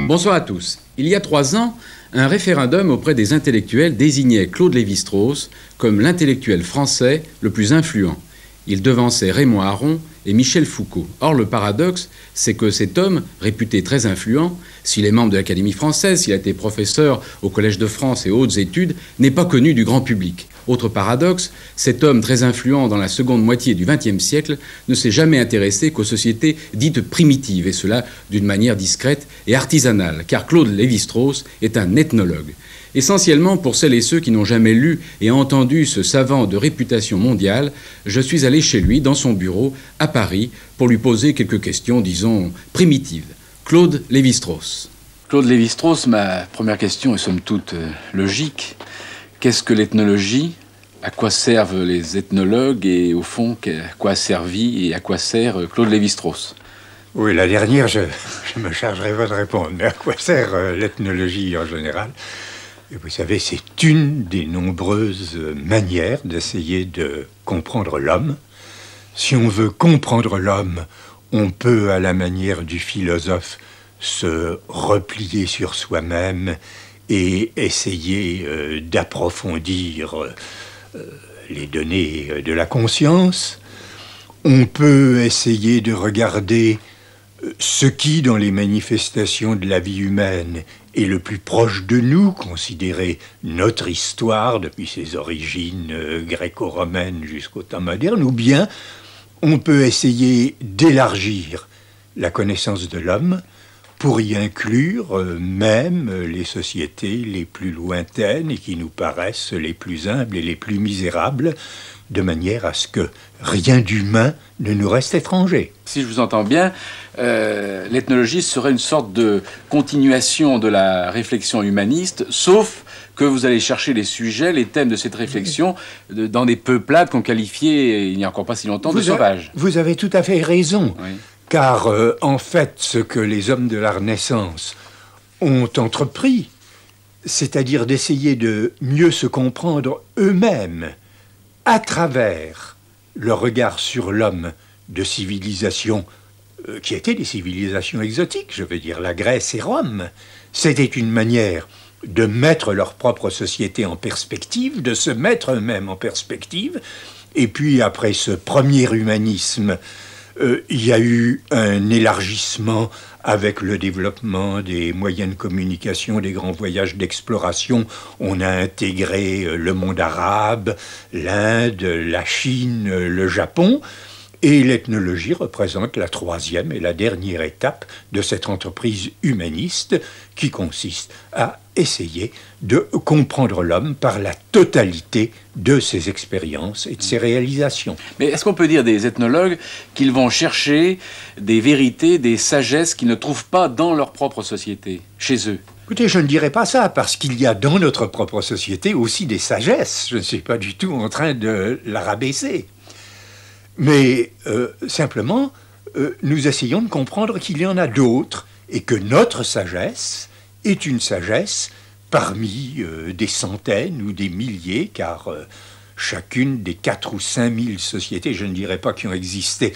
Bonsoir à tous. Il y a 3 ans, un référendum auprès des intellectuels désignait Claude Lévi-Strauss comme l'intellectuel français le plus influent. Il devançait Raymond Aron et Michel Foucault. Or, le paradoxe, c'est que cet homme, réputé très influent, s'il est membre de l'Académie française, s'il a été professeur au Collège de France et hautes études, n'est pas connu du grand public. Autre paradoxe, cet homme très influent dans la seconde moitié du XXe siècle ne s'est jamais intéressé qu'aux sociétés dites primitives, et cela d'une manière discrète et artisanale, car Claude Lévi-Strauss est un ethnologue. Essentiellement pour celles et ceux qui n'ont jamais lu et entendu ce savant de réputation mondiale, je suis allé chez lui, dans son bureau, à Paris, pour lui poser quelques questions, disons, primitives. Claude Lévi-Strauss. Claude Lévi-Strauss, ma première question est somme toute logique. Qu'est-ce que l'ethnologie? À quoi servent les ethnologues? Et au fond, à quoi a servi et à quoi sert Claude Lévi-Strauss? Oui, la dernière, je me chargerai pas de répondre. Mais à quoi sert l'ethnologie en général? Et vous savez, c'est une des nombreuses manières d'essayer de comprendre l'homme. Si on veut comprendre l'homme, on peut, à la manière du philosophe, se replier sur soi-même et essayer d'approfondir les données de la conscience. On peut essayer de regarder ce qui, dans les manifestations de la vie humaine, est le plus proche de nous, considérer notre histoire depuis ses origines gréco-romaines jusqu'au temps moderne, ou bien on peut essayer d'élargir la connaissance de l'homme pour y inclure même les sociétés les plus lointaines et qui nous paraissent les plus humbles et les plus misérables, de manière à ce que rien d'humain ne nous reste étranger. Si je vous entends bien, l'ethnologie serait une sorte de continuation de la réflexion humaniste, sauf que vous allez chercher les sujets, les thèmes de cette réflexion dans des peuplades qu'on qualifiait, il n'y a encore pas si longtemps, de sauvages. Vous avez tout à fait raison, oui. Car en fait, ce que les hommes de la Renaissance ont entrepris, c'est-à-dire d'essayer de mieux se comprendre eux-mêmes à travers le regard sur l'homme de civilisations qui étaient des civilisations exotiques, je veux dire la Grèce et Rome. C'était une manière de mettre leur propre société en perspective, de se mettre eux-mêmes en perspective. Et puis après ce premier humanisme, il y a eu un élargissement avec le développement des moyens de communication, des grands voyages d'exploration. On a intégré le monde arabe, l'Inde, la Chine, le Japon. Et l'ethnologie représente la troisième et la dernière étape de cette entreprise humaniste qui consiste à essayer de comprendre l'homme par la totalité de ses expériences et de ses réalisations. Mais est-ce qu'on peut dire des ethnologues qu'ils vont chercher des vérités, des sagesses qu'ils ne trouvent pas dans leur propre société, chez eux? Écoutez, je ne dirais pas ça, parce qu'il y a dans notre propre société aussi des sagesses. Je ne suis pas du tout en train de la rabaisser. Mais simplement, nous essayons de comprendre qu'il y en a d'autres et que notre sagesse est une sagesse parmi des centaines ou des milliers, car chacune des 4 ou 5 000 sociétés, je ne dirais pas qui ont existé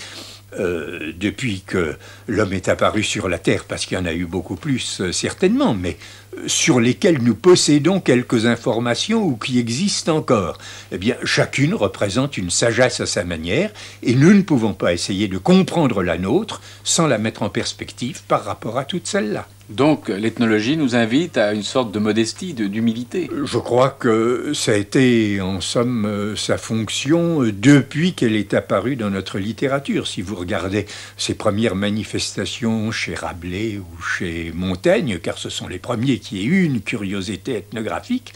depuis que l'homme est apparu sur la Terre, parce qu'il y en a eu beaucoup plus certainement, mais sur lesquelles nous possédons quelques informations ou qui existent encore. Eh bien, chacune représente une sagesse à sa manière, et nous ne pouvons pas essayer de comprendre la nôtre sans la mettre en perspective par rapport à toutes celles-là. Donc, l'ethnologie nous invite à une sorte de modestie, d'humilité. Je crois que ça a été, en somme, sa fonction depuis qu'elle est apparue dans notre littérature. Si vous regardez ses premières manifestations chez Rabelais ou chez Montaigne, car ce sont les premiers qui aient eu une curiosité ethnographique,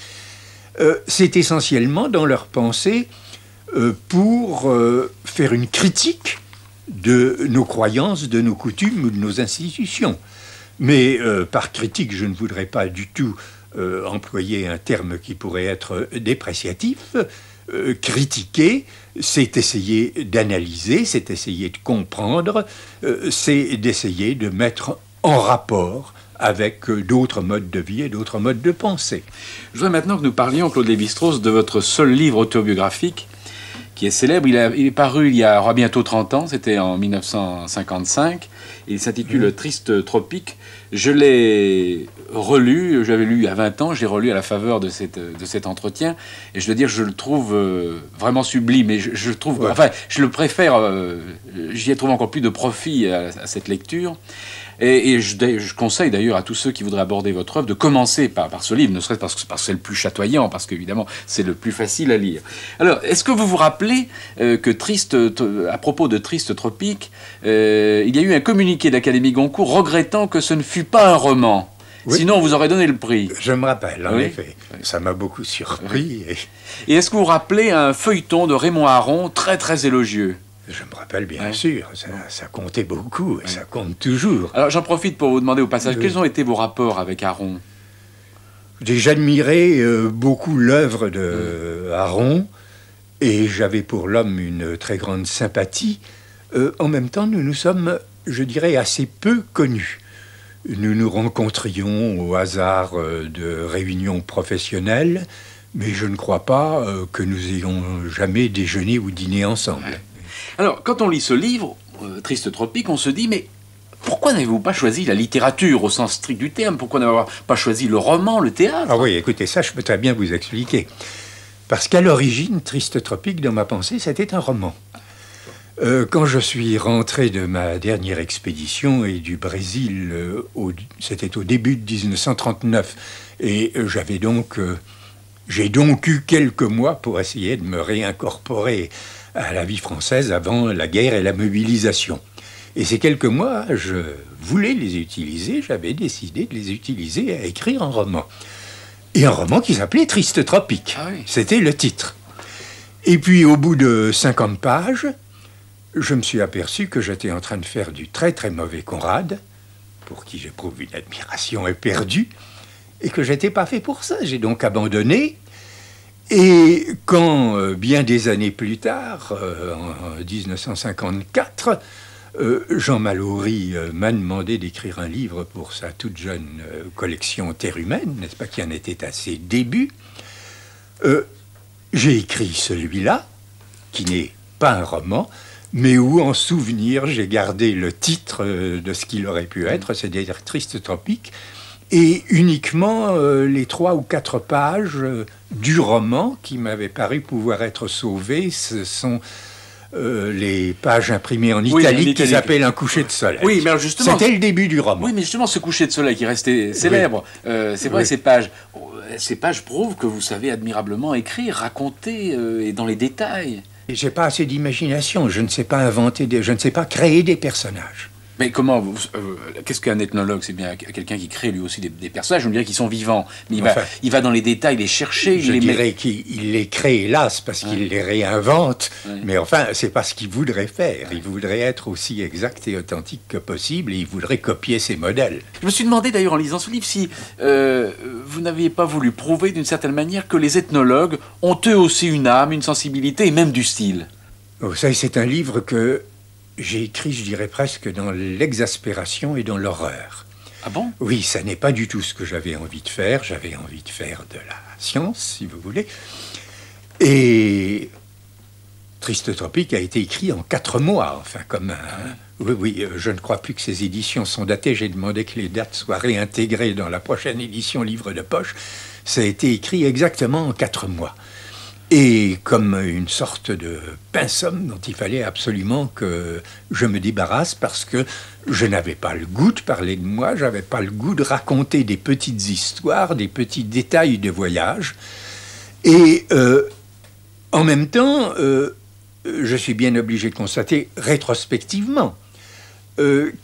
c'est essentiellement dans leur pensée pour faire une critique de nos croyances, de nos coutumes ou de nos institutions. Mais par critique, je ne voudrais pas du tout employer un terme qui pourrait être dépréciatif. Critiquer, c'est essayer d'analyser, c'est essayer de comprendre, c'est d'essayer de mettre en rapport avec d'autres modes de vie et d'autres modes de pensée. Je voudrais maintenant que nous parlions, Claude Lévi-Strauss, de votre seul livre autobiographique, qui est célèbre. Il est paru il y a bientôt 30 ans, c'était en 1955. Il s'intitule Triste Tropique. Je l'ai relu, j'avais lu il y a 20 ans, je l'ai relu à la faveur de cet entretien, et je dois dire, je le trouve vraiment sublime, et je trouve, enfin, je le préfère, j'y trouve encore plus de profit à cette lecture. Et je conseille d'ailleurs à tous ceux qui voudraient aborder votre œuvre de commencer par ce livre, ne serait-ce parce que c'est le plus chatoyant, parce qu'évidemment c'est le plus facile à lire. Alors, est-ce que vous vous rappelez que à propos de Triste Tropique, il y a eu un communiqué d'Académie Goncourt regrettant que ce ne fût pas un roman? Oui. Sinon, on vous aurait donné le prix. Je me rappelle, en effet. Ça m'a beaucoup surpris. Oui. Et est-ce que vous vous rappelez un feuilleton de Raymond Aron très très élogieux? Je me rappelle bien sûr, ça comptait beaucoup et ça compte toujours. Alors j'en profite pour vous demander au passage, quels ont été vos rapports avec Aron? J'admirais beaucoup l'œuvre de Aron et j'avais pour l'homme une très grande sympathie. En même temps, nous nous sommes, je dirais, assez peu connus. Nous nous rencontrions au hasard de réunions professionnelles, mais je ne crois pas que nous ayons jamais déjeuné ou dîné ensemble. Ouais. Alors, quand on lit ce livre, Triste Tropique, on se dit, mais pourquoi n'avez-vous pas choisi la littérature au sens strict du terme? Pourquoi n'avez-vous pas choisi le roman, le théâtre? Ah oui, écoutez, ça, je peux très bien vous expliquer. Parce qu'à l'origine, Triste Tropique, dans ma pensée, c'était un roman. Quand je suis rentré de ma dernière expédition et du Brésil, c'était au début de 1939, et j'ai donc eu quelques mois pour essayer de me réincorporer à la vie française avant la guerre et la mobilisation. Et ces quelques mois, je voulais les utiliser, j'avais décidé de les utiliser à écrire un roman. Et un roman qui s'appelait Triste Tropique. Ah oui. C'était le titre. Et puis au bout de 50 pages, je me suis aperçu que j'étais en train de faire du très très mauvais Conrad, pour qui j'éprouve une admiration éperdue, et que j'étais pas fait pour ça. J'ai donc abandonné. Et quand, bien des années plus tard, en 1954, Jean Mallory m'a demandé d'écrire un livre pour sa toute jeune collection Terre humaine, n'est-ce pas, qui en était à ses débuts, j'ai écrit celui-là, qui n'est pas un roman, mais où, en souvenir, j'ai gardé le titre de ce qu'il aurait pu être, c'est-à-dire Triste Tropique, et uniquement les 3 ou 4 pages du roman qui m'avaient paru pouvoir être sauvées, ce sont les pages imprimées en italique qu'ils appellent un coucher de soleil. Oui, mais alors justement, c'était le début du roman. Oui, mais justement, ce coucher de soleil qui restait célèbre, c'est vrai, ces pages prouvent que vous savez admirablement écrire, raconter, et dans les détails. J'ai pas assez d'imagination, je ne sais pas inventer, je ne sais pas créer des personnages. Mais comment qu'est-ce qu'un ethnologue? C'est bien quelqu'un qui crée lui aussi des personnages, on dirait qu'ils sont vivants. Mais il va dans les détails, les chercher. Je dirais qu'il les crée, hélas, parce qu'il les réinvente. Ouais. Mais enfin, c'est pas ce qu'il voudrait faire. Il voudrait être aussi exact et authentique que possible, et il voudrait copier ses modèles. Je me suis demandé d'ailleurs en lisant ce livre si vous n'aviez pas voulu prouver d'une certaine manière que les ethnologues ont eux aussi une âme, une sensibilité et même du style. Oh, ça, c'est un livre que j'ai écrit, je dirais presque, dans l'exaspération et dans l'horreur. Ah bon? Oui, ça n'est pas du tout ce que j'avais envie de faire. J'avais envie de faire de la science, si vous voulez. Et Triste Tropique a été écrit en 4 mois, enfin, comme un... Oui, je ne crois plus que ces éditions sont datées. J'ai demandé que les dates soient réintégrées dans la prochaine édition livre de poche. Ça a été écrit exactement en 4 mois. Et comme une sorte de pinsomme dont il fallait absolument que je me débarrasse parce que je n'avais pas le goût de parler de moi, j'avais pas le goût de raconter des petites histoires, des petits détails de voyage. Et en même temps, je suis bien obligé de constater rétrospectivement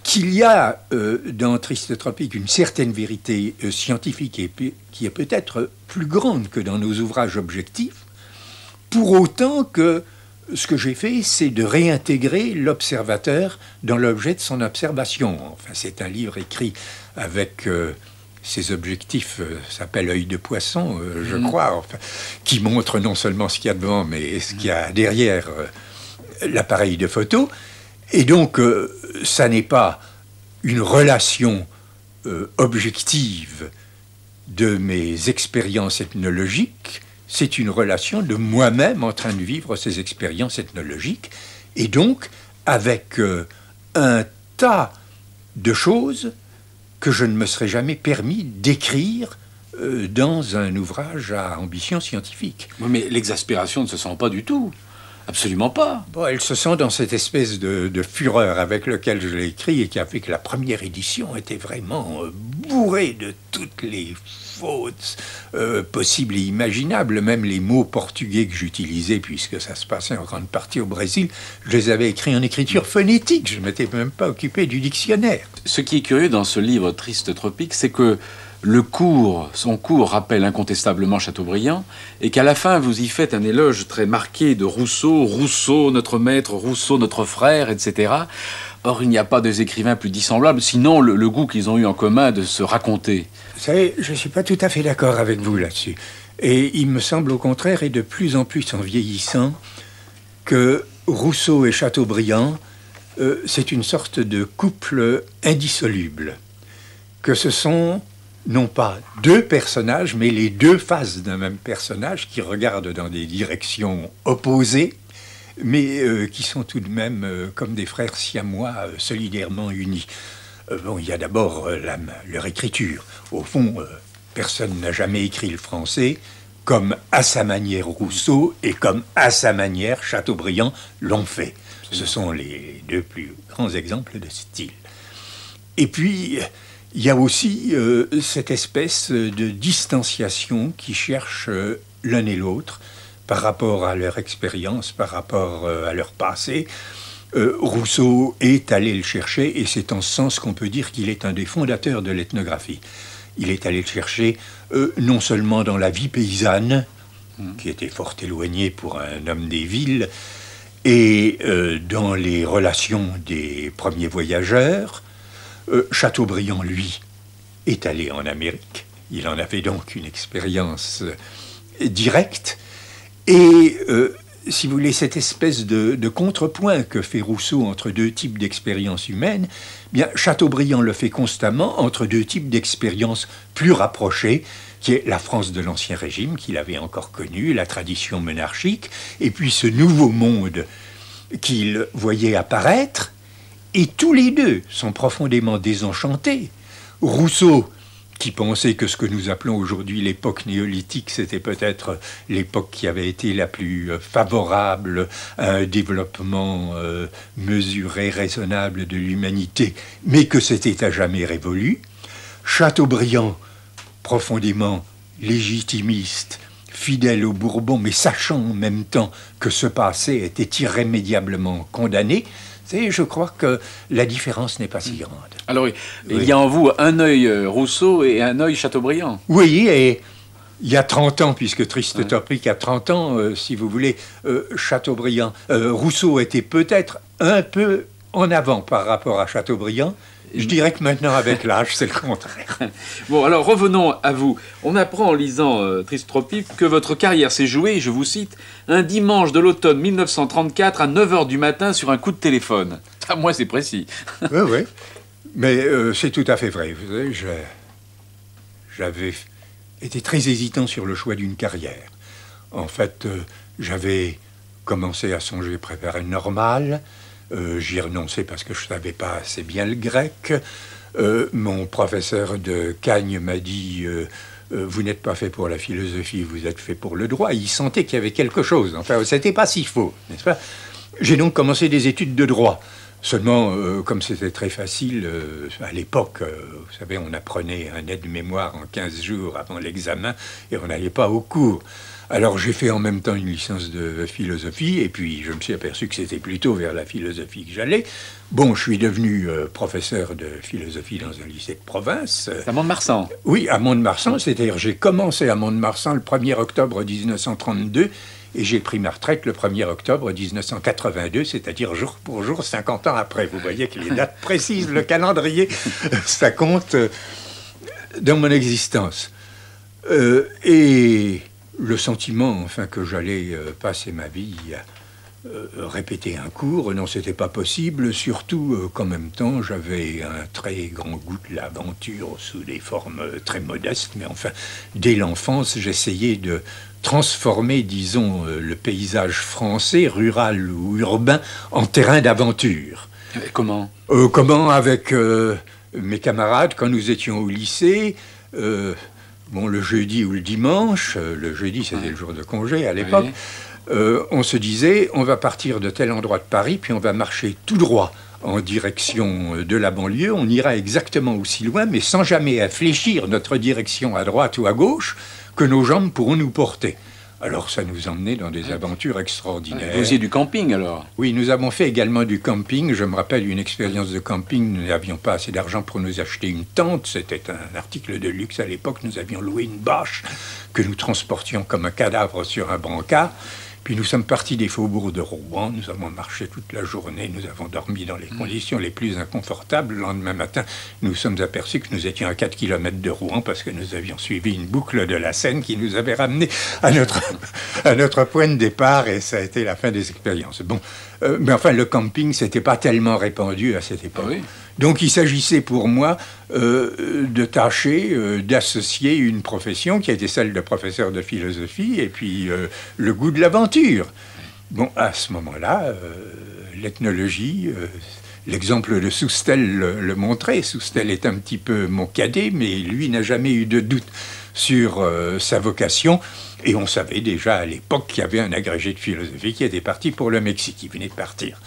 qu'il y a dans Triste Tropique une certaine vérité scientifique et qui est peut-être plus grande que dans nos ouvrages objectifs. Pour autant que ce que j'ai fait, c'est de réintégrer l'observateur dans l'objet de son observation. Enfin, c'est un livre écrit avec ses objectifs, s'appelle Œil de poisson, je crois, enfin, qui montre non seulement ce qu'il y a devant, mais ce qu'il y a derrière l'appareil de photo. Et donc, ça n'est pas une relation objective de mes expériences ethnologiques, c'est une relation de moi-même en train de vivre ces expériences ethnologiques, et donc avec un tas de choses que je ne me serais jamais permis d'écrire dans un ouvrage à ambition scientifique. Oui, mais l'exaspération ne se sent pas du tout. Absolument pas. Bon, elle se sent dans cette espèce de fureur avec laquelle je l'ai écrit et qui a fait que la première édition était vraiment bourrée de toutes les fautes possibles et imaginables. Même les mots portugais que j'utilisais, puisque ça se passait en grande partie au Brésil, je les avais écrits en écriture phonétique. Je ne m'étais même pas occupé du dictionnaire. Ce qui est curieux dans ce livre Triste Tropique, c'est que son cours rappelle incontestablement Chateaubriand, et qu'à la fin, vous y faites un éloge très marqué de Rousseau, Rousseau notre maître, Rousseau notre frère, etc. Or, il n'y a pas des écrivains plus dissemblables, sinon le goût qu'ils ont eu en commun de se raconter. Vous savez, je ne suis pas tout à fait d'accord avec vous là-dessus. Et il me semble au contraire, et de plus en plus en vieillissant, que Rousseau et Chateaubriand, c'est une sorte de couple indissoluble. Que ce sont non pas deux personnages, mais les deux faces d'un même personnage qui regardent dans des directions opposées, mais qui sont tout de même comme des frères siamois solidairement unis. Bon, il y a d'abord leur écriture. Au fond, personne n'a jamais écrit le français comme à sa manière Rousseau et comme à sa manière Chateaubriand l'ont fait. Ce sont les deux plus grands exemples de style. Et puis, il y a aussi cette espèce de distanciation qui cherche l'un et l'autre par rapport à leur expérience, par rapport à leur passé. Rousseau est allé le chercher, et c'est en ce sens qu'on peut dire qu'il est un des fondateurs de l'ethnographie. Il est allé le chercher non seulement dans la vie paysanne, qui était fort éloignée pour un homme des villes, et dans les relations des premiers voyageurs. Chateaubriand, lui, est allé en Amérique. Il en avait donc une expérience directe. Et, si vous voulez, cette espèce de contrepoint que fait Rousseau entre deux types d'expériences humaines, bien, Chateaubriand le fait constamment entre deux types d'expériences plus rapprochées, qui est la France de l'Ancien Régime, qu'il avait encore connue, la tradition monarchique, et puis ce nouveau monde qu'il voyait apparaître. Et tous les deux sont profondément désenchantés. Rousseau, qui pensait que ce que nous appelons aujourd'hui l'époque néolithique, c'était peut-être l'époque qui avait été la plus favorable à un développement mesuré, raisonnable de l'humanité, mais que c'était à jamais révolu. Chateaubriand, profondément légitimiste, fidèle aux Bourbons, mais sachant en même temps que ce passé était irrémédiablement condamné. Je crois que la différence n'est pas si grande. Alors, il y a en vous un œil Rousseau et un œil Chateaubriand. Oui, et il y a 30 ans, puisque Triste Tropique a 30 ans, si vous voulez, Rousseau était peut-être un peu en avant par rapport à Chateaubriand. Je dirais que maintenant, avec l'âge, c'est le contraire. Bon, alors revenons à vous. On apprend en lisant Triste Tropique que votre carrière s'est jouée, je vous cite, un dimanche de l'automne 1934 à 9h du matin sur un coup de téléphone. À moi, c'est précis. Oui, oui. Mais c'est tout à fait vrai. Vous savez, j'avais été très hésitant sur le choix d'une carrière. En fait, j'avais commencé à songer préparer normal. J'y renonçais parce que je ne savais pas assez bien le grec. Mon professeur de Cagnes m'a dit vous n'êtes pas fait pour la philosophie, vous êtes fait pour le droit. Il sentait qu'il y avait quelque chose. Enfin, c'était pas si faux, n'est-ce pas? J'ai donc commencé des études de droit. Seulement, comme c'était très facile, à l'époque, vous savez, on apprenait un aide-mémoire en 15 jours avant l'examen et on n'allait pas au cours. Alors j'ai fait en même temps une licence de philosophie et puis je me suis aperçu que c'était plutôt vers la philosophie que j'allais. Bon, je suis devenu professeur de philosophie dans un lycée de province. À Mont-de-Marsan? Oui, à Mont-de-Marsan, c'est-à-dire j'ai commencé à Mont-de-Marsan le 1er octobre 1932 et j'ai pris ma retraite le 1er octobre 1982, c'est-à-dire jour pour jour, 50 ans après. Vous voyez que les dates précises, le calendrier, ça compte dans mon existence. Et le sentiment, enfin, que j'allais passer ma vie à répéter un cours, non, c'était pas possible, surtout qu'en même temps, j'avais un très grand goût de l'aventure sous des formes très modestes, mais enfin, dès l'enfance, j'essayais de transformer, disons, le paysage français, rural ou urbain, en terrain d'aventure. Comment? Comment avec mes camarades, quand nous étions au lycée, bon, le jeudi ou le dimanche, le jeudi c'était le jour de congé à l'époque, on se disait, on va partir de tel endroit de Paris, puis on va marcher tout droit en direction de la banlieue. On ira exactement aussi loin, mais sans jamais infléchir notre direction à droite ou à gauche, que nos jambes pourront nous porter. Alors ça nous emmenait dans des aventures extraordinaires. Vous faisiez du camping alors? Oui, nous avons fait également du camping. Je me rappelle une expérience de camping. Nous n'avions pas assez d'argent pour nous acheter une tente. C'était un article de luxe à l'époque. Nous avions loué une bâche que nous transportions comme un cadavre sur un brancard. Puis nous sommes partis des faubourgs de Rouen, nous avons marché toute la journée, nous avons dormi dans les conditions les plus inconfortables. Le lendemain matin, nous sommes aperçus que nous étions à 4 km de Rouen parce que nous avions suivi une boucle de la Seine qui nous avait ramenés à notre point de départ, et ça a été la fin des expériences. Bon, mais enfin, le camping, c'était pas tellement répandu à cette époque. Oui. Donc il s'agissait pour moi de tâcher d'associer une profession qui était celle de professeur de philosophie et puis le goût de l'aventure. Bon, à ce moment-là, l'ethnologie, l'exemple de Soustelle le montrait. Soustelle est un petit peu mon cadet, mais lui n'a jamais eu de doute sur sa vocation. Et on savait déjà à l'époque qu'il y avait un agrégé de philosophie qui était parti pour le Mexique, qui venait de partir.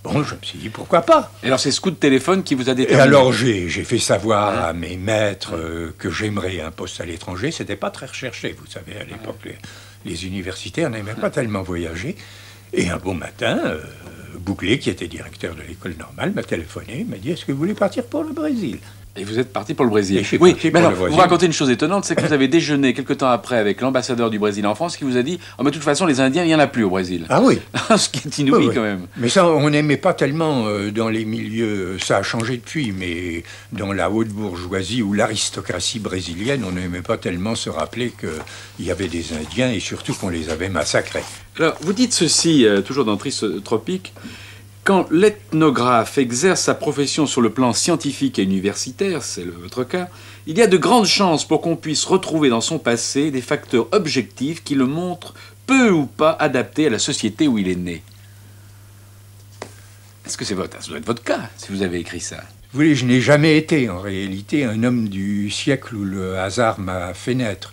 Bon, je me suis dit, pourquoi pas? Et alors, c'est ce coup de téléphone qui vous a déterminé? Et alors, j'ai fait savoir à mes maîtres que j'aimerais un poste à l'étranger. C'était pas très recherché, vous savez, à l'époque, les universitaires n'aimaient pas tellement voyager. Et un bon matin, Bouclé, qui était directeur de l'école normale, m'a téléphoné, m'a dit, est-ce que vous voulez partir pour le Brésil? Et vous êtes parti pour le Brésil. Et je suis Oui, parti mais pour alors, le Brésil. vous racontez une chose étonnante, c'est que vous avez déjeuné quelque temps après avec l'ambassadeur du Brésil en France qui vous a dit « Oh, mais de toute façon, les Indiens, il n'y en a plus au Brésil. » Ah oui. Ce qui est inouï, quand même. Mais ça, on n'aimait pas tellement dans les milieux, ça a changé depuis, mais dans la haute bourgeoisie ou l'aristocratie brésilienne, on n'aimait pas tellement se rappeler qu'il y avait des Indiens et surtout qu'on les avait massacrés. Alors, vous dites ceci, toujours dans Triste Tropique, quand l'ethnographe exerce sa profession sur le plan scientifique et universitaire, c'est votre cas, il y a de grandes chances pour qu'on puisse retrouver dans son passé des facteurs objectifs qui le montrent peu ou pas adapté à la société où il est né. Est-ce que ça doit être votre cas, si vous avez écrit ça? Vous voyez, je n'ai jamais été, en réalité, un homme du siècle où le hasard m'a fait naître.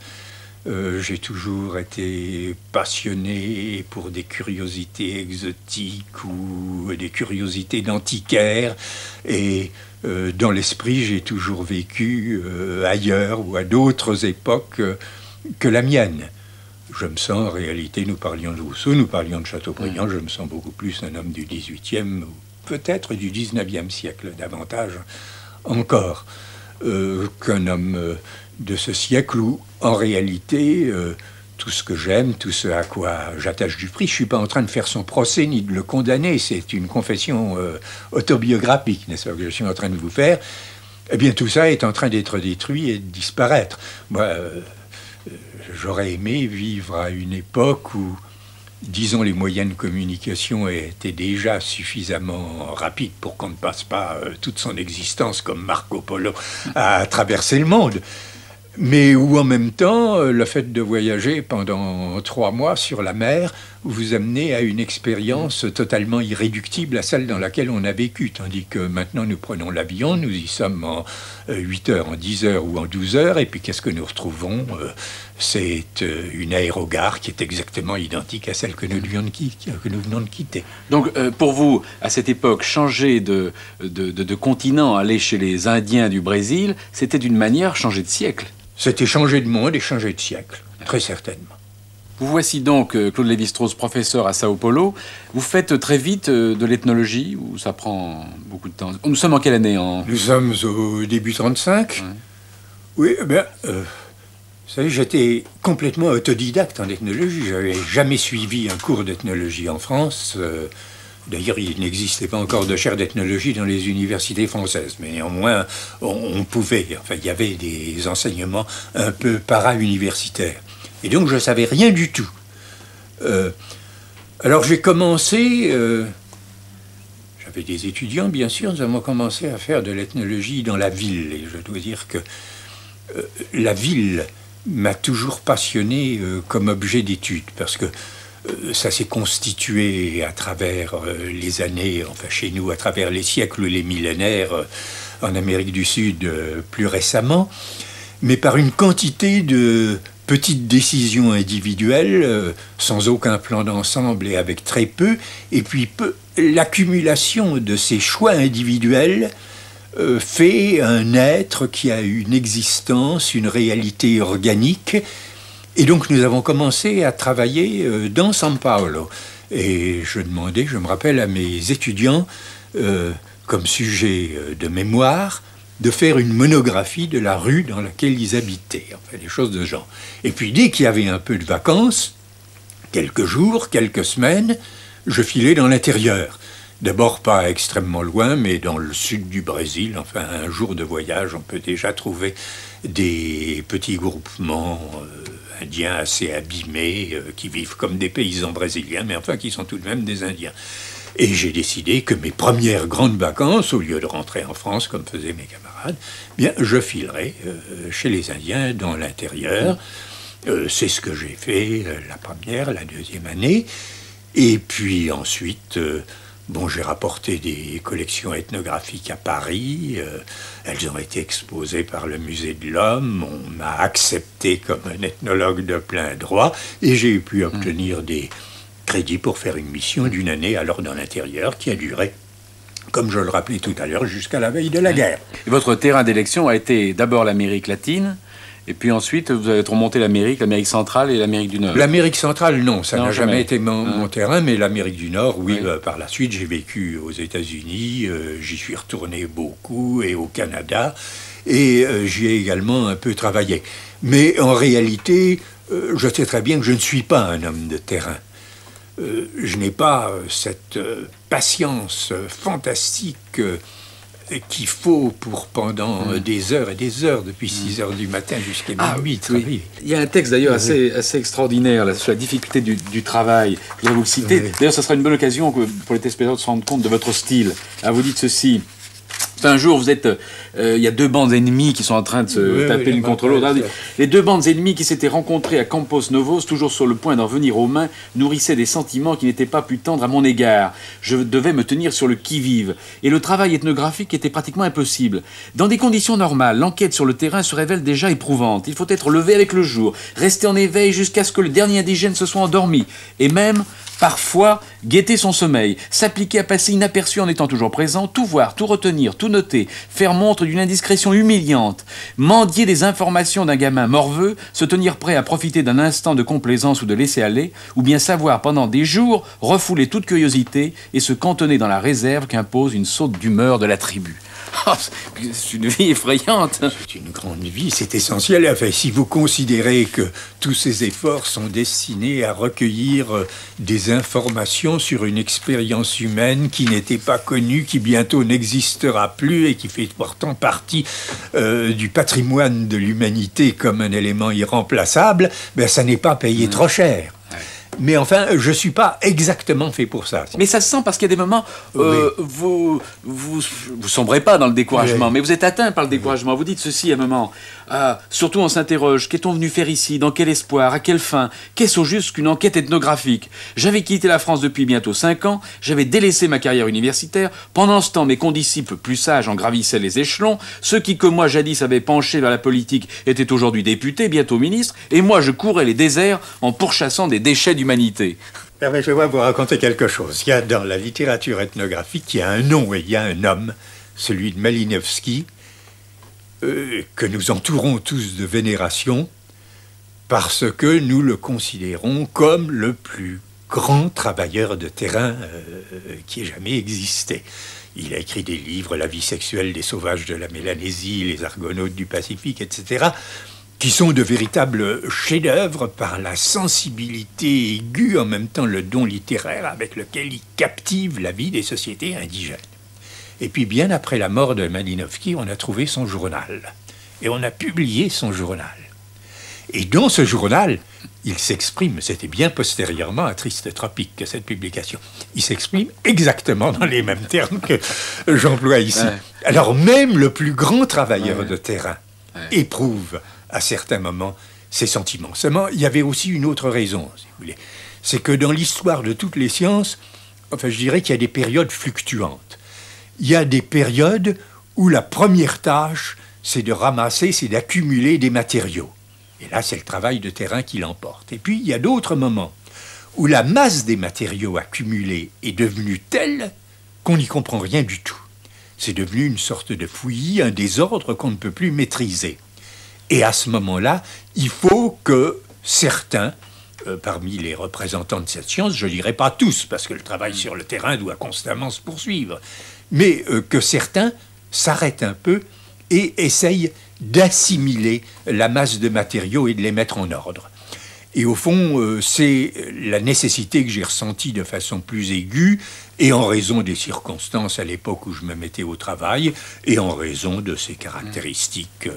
J'ai toujours été passionné pour des curiosités exotiques ou des curiosités d'antiquaires. Et dans l'esprit, j'ai toujours vécu ailleurs ou à d'autres époques que la mienne. Je me sens, en réalité, nous parlions de Rousseau, nous parlions de Chateaubriand, je me sens beaucoup plus un homme du XVIIIe, ou peut-être du XIXe siècle, davantage encore, qu'un homme de ce siècle où, en réalité, tout ce que j'aime, tout ce à quoi j'attache du prix, je ne suis pas en train de faire son procès ni de le condamner, c'est une confession autobiographique, n'est-ce pas, que je suis en train de vous faire. Eh bien, tout ça est en train d'être détruit et de disparaître. Moi, j'aurais aimé vivre à une époque où, disons, les moyens de communication étaient déjà suffisamment rapides pour qu'on ne passe pas toute son existence comme Marco Polo à traverser le monde. Mais où en même temps, le fait de voyager pendant 3 mois sur la mer vous amenait à une expérience totalement irréductible à celle dans laquelle on a vécu. Tandis que maintenant nous prenons l'avion, nous y sommes en 8 heures, en 10 heures ou en 12 heures, et puis qu'est-ce que nous retrouvons? C'est une aérogare qui est exactement identique à celle que nous venons de quitter. Donc, pour vous, à cette époque, changer de continent, aller chez les Indiens du Brésil, c'était d'une manière changer de siècle. C'était changer de monde et changer de siècle, très certainement. Vous voici donc, Claude Lévi-Strauss, professeur à Sao Paulo. Vous faites très vite de l'ethnologie, ou ça prend beaucoup de temps? Nous sommes en quelle année? Nous sommes au début 35. Ouais. Oui, bien... Vous savez, j'étais complètement autodidacte en ethnologie. Je n'avais jamais suivi un cours d'ethnologie en France. D'ailleurs, il n'existait pas encore de chaire d'ethnologie dans les universités françaises. Mais néanmoins, on pouvait. Enfin, il y avait des enseignements un peu para-universitaires. Et donc, je ne savais rien du tout. Alors, j'ai commencé... j'avais des étudiants, bien sûr. Nous avons commencé à faire de l'ethnologie dans la ville. Et je dois dire que la ville m'a toujours passionné comme objet d'étude, parce que Ça s'est constitué à travers les années, enfin chez nous, à travers les siècles ou les millénaires, en Amérique du Sud plus récemment, mais par une quantité de petites décisions individuelles, sans aucun plan d'ensemble et avec très peu, et puis l'accumulation de ces choix individuels fait un être qui a une existence, une réalité organique. Et donc nous avons commencé à travailler dans São Paulo. Et je me rappelle à mes étudiants, comme sujet de mémoire, de faire une monographie de la rue dans laquelle ils habitaient, enfin des choses de genre. Et puis dès qu'il y avait un peu de vacances, quelques jours, quelques semaines, je filais dans l'intérieur. D'abord pas extrêmement loin, mais dans le sud du Brésil. Enfin, un jour de voyage, on peut déjà trouver des petits groupements indiens assez abîmés, qui vivent comme des paysans brésiliens, mais enfin qui sont tout de même des Indiens. Et j'ai décidé que mes premières grandes vacances, au lieu de rentrer en France comme faisaient mes camarades, bien, je filerais chez les Indiens dans l'intérieur. C'est ce que j'ai fait la première, la deuxième année. Et puis ensuite, j'ai rapporté des collections ethnographiques à Paris. Elles ont été exposées par le Musée de l'Homme. On m'a accepté comme un ethnologue de plein droit. Et j'ai pu obtenir des crédit pour faire une mission d'une année alors dans l'intérieur qui a duré, comme je le rappelais tout à l'heure, jusqu'à la veille de la guerre. Et votre terrain d'élection a été d'abord l'Amérique latine, et puis ensuite vous avez remonté l'Amérique centrale et l'Amérique du Nord. L'Amérique centrale, non, ça n'a jamais été mon terrain, mais l'Amérique du Nord, oui. Par la suite, j'ai vécu aux États-Unis, j'y suis retourné beaucoup, et au Canada, et j'y ai également un peu travaillé. Mais en réalité, je sais très bien que je ne suis pas un homme de terrain. Je n'ai pas cette patience fantastique qu'il faut pour pendant des heures et des heures, depuis 6 heures du matin jusqu'à minuit, travailler. Il y a un texte d'ailleurs assez extraordinaire là, sur la difficulté du travail. Je vais vous le citer. D'ailleurs, ça sera une bonne occasion pour les téléspectateurs de se rendre compte de votre style. Vous dites ceci. Un jour, vous êtes, il y a 2 bandes ennemies qui sont en train de se taper l'une contre l'autre. Les 2 bandes ennemies qui s'étaient rencontrées à Campos Novos, toujours sur le point d'en venir aux mains, nourrissaient des sentiments qui n'étaient pas plus tendres à mon égard. Je devais me tenir sur le qui-vive. Et le travail ethnographique était pratiquement impossible. Dans des conditions normales, l'enquête sur le terrain se révèle déjà éprouvante. Il faut être levé avec le jour, rester en éveil jusqu'à ce que le dernier indigène se soit endormi. Et même, parfois, guetter son sommeil, s'appliquer à passer inaperçu en étant toujours présent, tout voir, tout retenir, tout noter, faire montre d'une indiscrétion humiliante, mendier des informations d'un gamin morveux, se tenir prêt à profiter d'un instant de complaisance ou de laisser-aller, ou bien savoir pendant des jours refouler toute curiosité et se cantonner dans la réserve qu'impose une saute d'humeur de la tribu. Oh, c'est une vie effrayante. C'est une grande vie, c'est essentiel. Enfin, si vous considérez que tous ces efforts sont destinés à recueillir des informations sur une expérience humaine qui n'était pas connue, qui bientôt n'existera plus et qui fait pourtant partie du patrimoine de l'humanité comme un élément irremplaçable, ben, ça n'est pas payé trop cher. Mais enfin, je ne suis pas exactement fait pour ça. Mais ça se sent parce qu'il y a des moments, vous sombrez pas dans le découragement, mais vous êtes atteint par le découragement. Vous dites ceci à un moment, surtout on s'interroge, qu'est-on venu faire ici, dans quel espoir, à quelle fin, qu'est-ce au juste qu'une enquête ethnographique? J'avais quitté la France depuis bientôt 5 ans, j'avais délaissé ma carrière universitaire, pendant ce temps mes condisciples plus sages en gravissaient les échelons, ceux qui comme moi jadis avaient penché vers la politique étaient aujourd'hui députés, bientôt ministres, et moi je courais les déserts en pourchassant des déchets d'humanité. Je vais vous raconter quelque chose. Il y a dans la littérature ethnographique, il y a un nom et il y a un homme, celui de Malinowski, que nous entourons tous de vénération parce que nous le considérons comme le plus grand travailleur de terrain qui ait jamais existé. Il a écrit des livres, La vie sexuelle des sauvages de la Mélanésie, Les Argonautes du Pacifique, etc., qui sont de véritables chefs-d'œuvre par la sensibilité aiguë, en même temps le don littéraire avec lequel il captive la vie des sociétés indigènes. Et puis bien après la mort de Malinowski, on a trouvé son journal. Et on a publié son journal. Et dans ce journal, il s'exprime, c'était bien postérieurement à Triste Tropique que cette publication, il s'exprime exactement dans les mêmes termes que j'emploie ici. Alors même le plus grand travailleur de terrain éprouve à certains moments ces sentiments. Seulement, il y avait aussi une autre raison, si vous voulez. c'est que dans l'histoire de toutes les sciences, enfin, je dirais qu'il y a des périodes fluctuantes. Il y a des périodes où la première tâche, c'est de ramasser, c'est d'accumuler des matériaux. Et là, c'est le travail de terrain qui l'emporte. Et puis, il y a d'autres moments où la masse des matériaux accumulés est devenue telle qu'on n'y comprend rien du tout. C'est devenu une sorte de fouillis, un désordre qu'on ne peut plus maîtriser. Et à ce moment-là, il faut que certains, parmi les représentants de cette science, je ne dirais pas tous, parce que le travail sur le terrain doit constamment se poursuivre, mais que certains s'arrêtent un peu et essayent d'assimiler la masse de matériaux et de les mettre en ordre. Et au fond, c'est la nécessité que j'ai ressentie de façon plus aiguë, et en raison des circonstances à l'époque où je me mettais au travail, et en raison de ces caractéristiques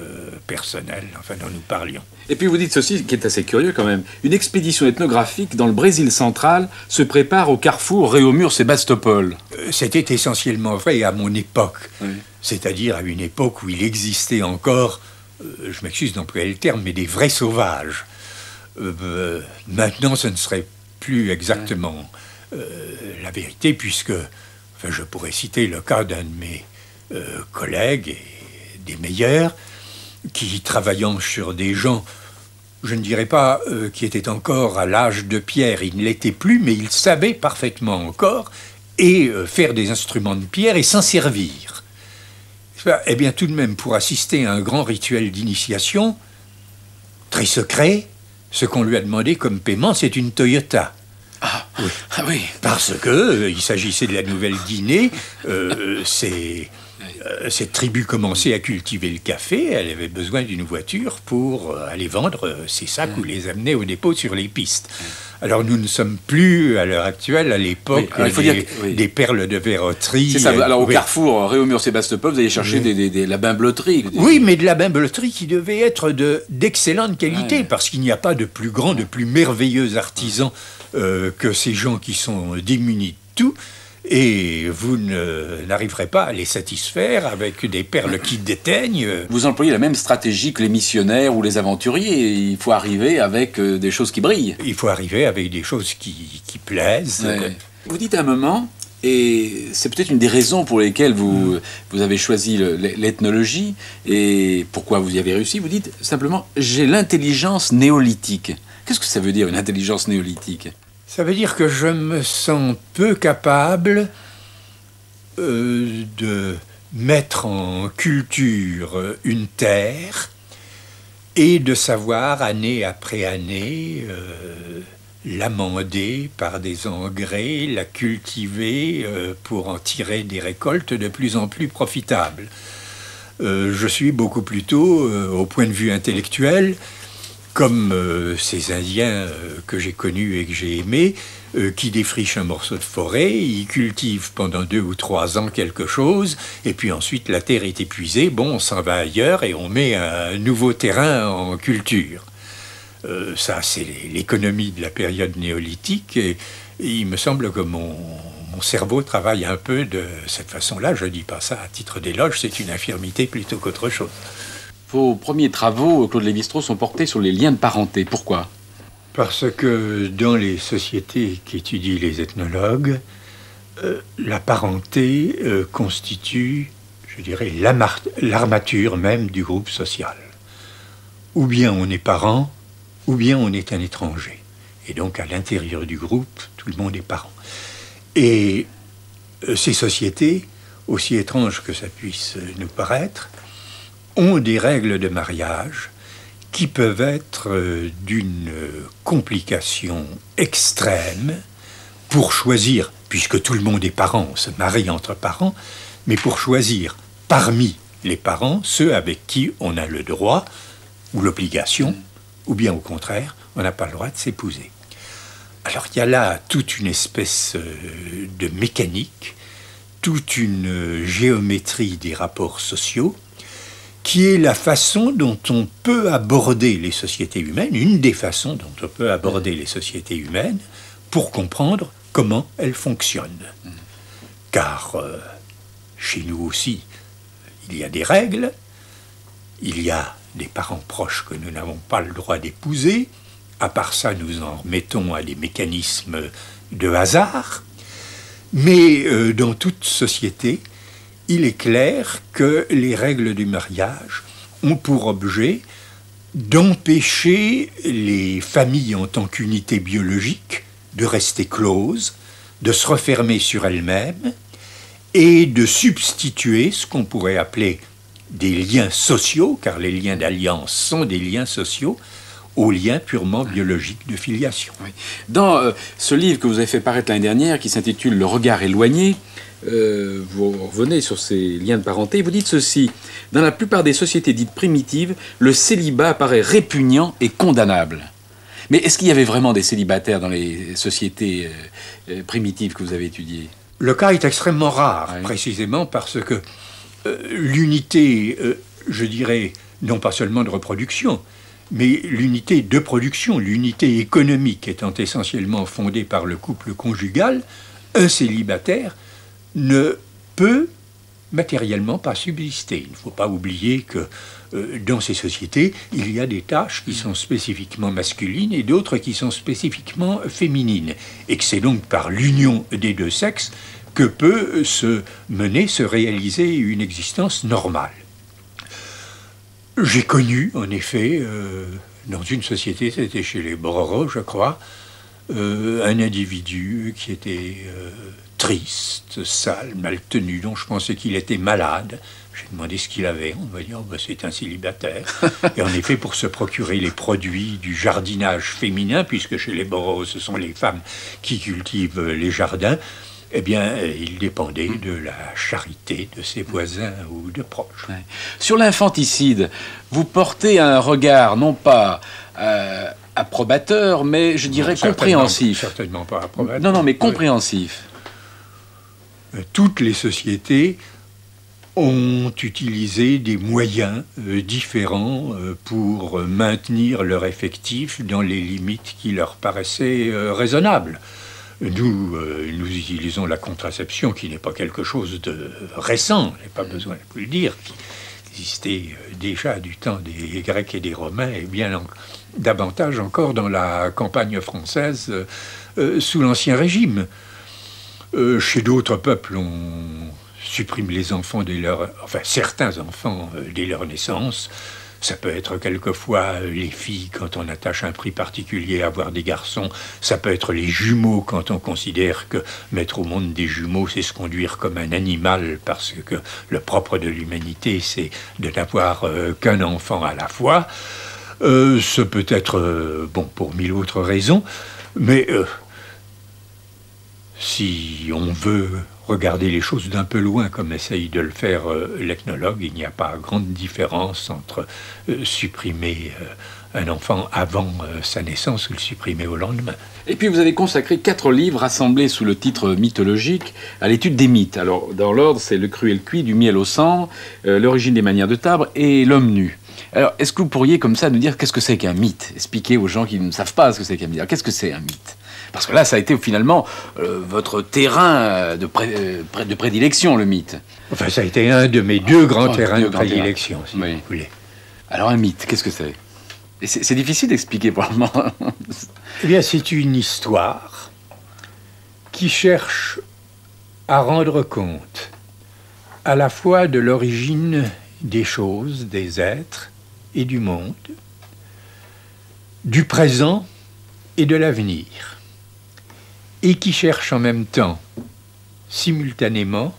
personnelles, enfin, dont nous parlions. Et puis vous dites ceci, qui est assez curieux quand même. Une expédition ethnographique dans le Brésil central se prépare au carrefour Réaumur-Sébastopol. C'était essentiellement vrai à mon époque, Oui. c'est-à-dire à une époque où il existait encore, je m'excuse d'employer le terme, mais des vrais sauvages. Maintenant, ce ne serait plus exactement la vérité, puisque enfin, je pourrais citer le cas d'un de mes collègues, et des meilleurs, qui, travaillant sur des gens, je ne dirais pas qui étaient encore à l'âge de pierre, ils ne l'étaient plus, mais ils savaient parfaitement encore, et faire des instruments de pierre et s'en servir. Eh bien, tout de même, pour assister à un grand rituel d'initiation, très secret, ce qu'on lui a demandé comme paiement, c'est une Toyota. Ah oui. Ah oui. Parce que il s'agissait de la Nouvelle-Guinée. Cette tribu commençait à cultiver le café. Elle avait besoin d'une voiture pour aller vendre ses sacs ou les amener au dépôt sur les pistes. Alors nous ne sommes plus, à l'heure actuelle, à l'époque des perles de verroterie. C'est ça. Alors au carrefour Réaumur-Sébastopol, vous allez chercher la bimbeloterie. Oui, mais de la bimbeloterie qui devait être d'excellente qualité, parce qu'il n'y a pas de plus grand, de plus merveilleux artisan que ces gens qui sont démunis de tout. Et vous n'arriverez pas à les satisfaire avec des perles qui déteignent. Vous employez la même stratégie que les missionnaires ou les aventuriers. Il faut arriver avec des choses qui brillent. Il faut arriver avec des choses qui plaisent. Ouais. Vous dites à un moment, et c'est peut-être une des raisons pour lesquelles vous avez choisi l'ethnologie, et pourquoi vous y avez réussi, vous dites simplement « j'ai l'intelligence néolithique ». Qu'est-ce que ça veut dire, une intelligence néolithique ? Ça veut dire que je me sens peu capable de mettre en culture une terre et de savoir, année après année, l'amender par des engrais, la cultiver pour en tirer des récoltes de plus en plus profitables. Je suis beaucoup plutôt, au point de vue intellectuel, comme ces Indiens que j'ai connus et que j'ai aimés, qui défrichent un morceau de forêt, ils cultivent pendant 2 ou 3 ans quelque chose, et puis ensuite la terre est épuisée, bon, on s'en va ailleurs et on met un nouveau terrain en culture. Ça, c'est l'économie de la période néolithique, et il me semble que mon cerveau travaille un peu de cette façon-là. Je ne dis pas ça à titre d'éloge, c'est une infirmité plutôt qu'autre chose. Vos premiers travaux, Claude Lévi-Strauss, sont portés sur les liens de parenté. Pourquoi ? Parce que dans les sociétés qu'étudient les ethnologues, la parenté constitue, je dirais, l'armature même du groupe social. Ou bien on est parent, ou bien on est un étranger. Et donc à l'intérieur du groupe, tout le monde est parent. Et ces sociétés, aussi étranges que ça puisse nous paraître, ont des règles de mariage qui peuvent être d'une complication extrême pour choisir, puisque tout le monde est parent, on se marie entre parents, mais pour choisir parmi les parents ceux avec qui on a le droit ou l'obligation, ou bien au contraire, on n'a pas le droit de s'épouser. Alors il y a là toute une espèce de mécanique, toute une géométrie des rapports sociaux, qui est la façon dont on peut aborder les sociétés humaines, une des façons dont on peut aborder les sociétés humaines pour comprendre comment elles fonctionnent. Car chez nous aussi, il y a des règles, il y a des parents proches que nous n'avons pas le droit d'épouser, À part ça, nous en remettons à des mécanismes de hasard. Mais dans toute société, il est clair que les règles du mariage ont pour objet d'empêcher les familles en tant qu'unité biologique de rester closes, de se refermer sur elles-mêmes et de substituer ce qu'on pourrait appeler des liens sociaux, car les liens d'alliance sont des liens sociaux, aux liens purement biologiques de filiation. Oui. Dans ce livre que vous avez fait paraître l'année dernière, qui s'intitule « Le regard éloigné », vous revenez sur ces liens de parenté, vous dites ceci: « Dans la plupart des sociétés dites primitives, le célibat apparaît répugnant et condamnable. » Mais est-ce qu'il y avait vraiment des célibataires dans les sociétés primitives que vous avez étudiées? Le cas est extrêmement rare, oui. Précisément parce que l'unité, je dirais, non pas seulement de reproduction, mais l'unité de production, l'unité économique étant essentiellement fondée par le couple conjugal, un célibataire ne peut matériellement pas subsister. Il ne faut pas oublier que dans ces sociétés, il y a des tâches qui sont spécifiquement masculines et d'autres qui sont spécifiquement féminines. Et que c'est donc par l'union des deux sexes que peut se réaliser une existence normale. J'ai connu, en effet, dans une société, c'était chez les Bororo, je crois, un individu qui était triste, sale, mal tenu, dont je pensais qu'il était malade. J'ai demandé ce qu'il avait. On m'a dit, oh, ben, c'est un célibataire. Et en effet, pour se procurer les produits du jardinage féminin, puisque chez les Bororo, ce sont les femmes qui cultivent les jardins, eh bien, il dépendait de la charité de ses voisins ou de proches. Ouais. Sur l'infanticide, vous portez un regard non pas approbateur, mais je dirais compréhensif. Certainement pas approbateur. Non, mais compréhensif. Toutes les sociétés ont utilisé des moyens différents pour maintenir leur effectif dans les limites qui leur paraissaient raisonnables. Nous utilisons la contraception, qui n'est pas quelque chose de récent, il n'y a pas besoin de plus le dire, qui existait déjà du temps des Grecs et des Romains, et bien davantage encore dans la campagne française sous l'Ancien Régime. Chez d'autres peuples, on supprime les enfants certains enfants dès leur naissance. Ça peut être quelquefois les filles quand on attache un prix particulier à avoir des garçons. Ça peut être les jumeaux quand on considère que mettre au monde des jumeaux, c'est se conduire comme un animal, parce que le propre de l'humanité, c'est de n'avoir qu'un enfant à la fois. Ce peut être bon pour mille autres raisons, mais si on veut regarder les choses d'un peu loin, comme essaye de le faire l'ethnologue, il n'y a pas grande différence entre supprimer un enfant avant sa naissance ou le supprimer au lendemain. Et puis vous avez consacré 4 livres rassemblés sous le titre mythologique à l'étude des mythes. Alors, dans l'ordre, c'est Le cru et le cuit, Du miel au cendre, L'origine des manières de Tarbes et L'homme nu. Alors, est-ce que vous pourriez, comme ça, nous dire qu'est-ce que c'est qu'un mythe? Expliquer aux gens qui ne savent pas ce que c'est qu'un mythe. Alors, qu'est-ce que c'est un mythe? Parce que là, ça a été finalement votre terrain de prédilection, le mythe. Enfin, ça a été un de mes deux grands terrains de prédilection, si vous voulez. Alors, un mythe, qu'est-ce que c'est? Et c'est difficile d'expliquer pour le moment. Eh bien, c'est une histoire qui cherche à rendre compte à la fois de l'origine des choses, des êtres et du monde, du présent et de l'avenir, et qui cherche en même temps, simultanément,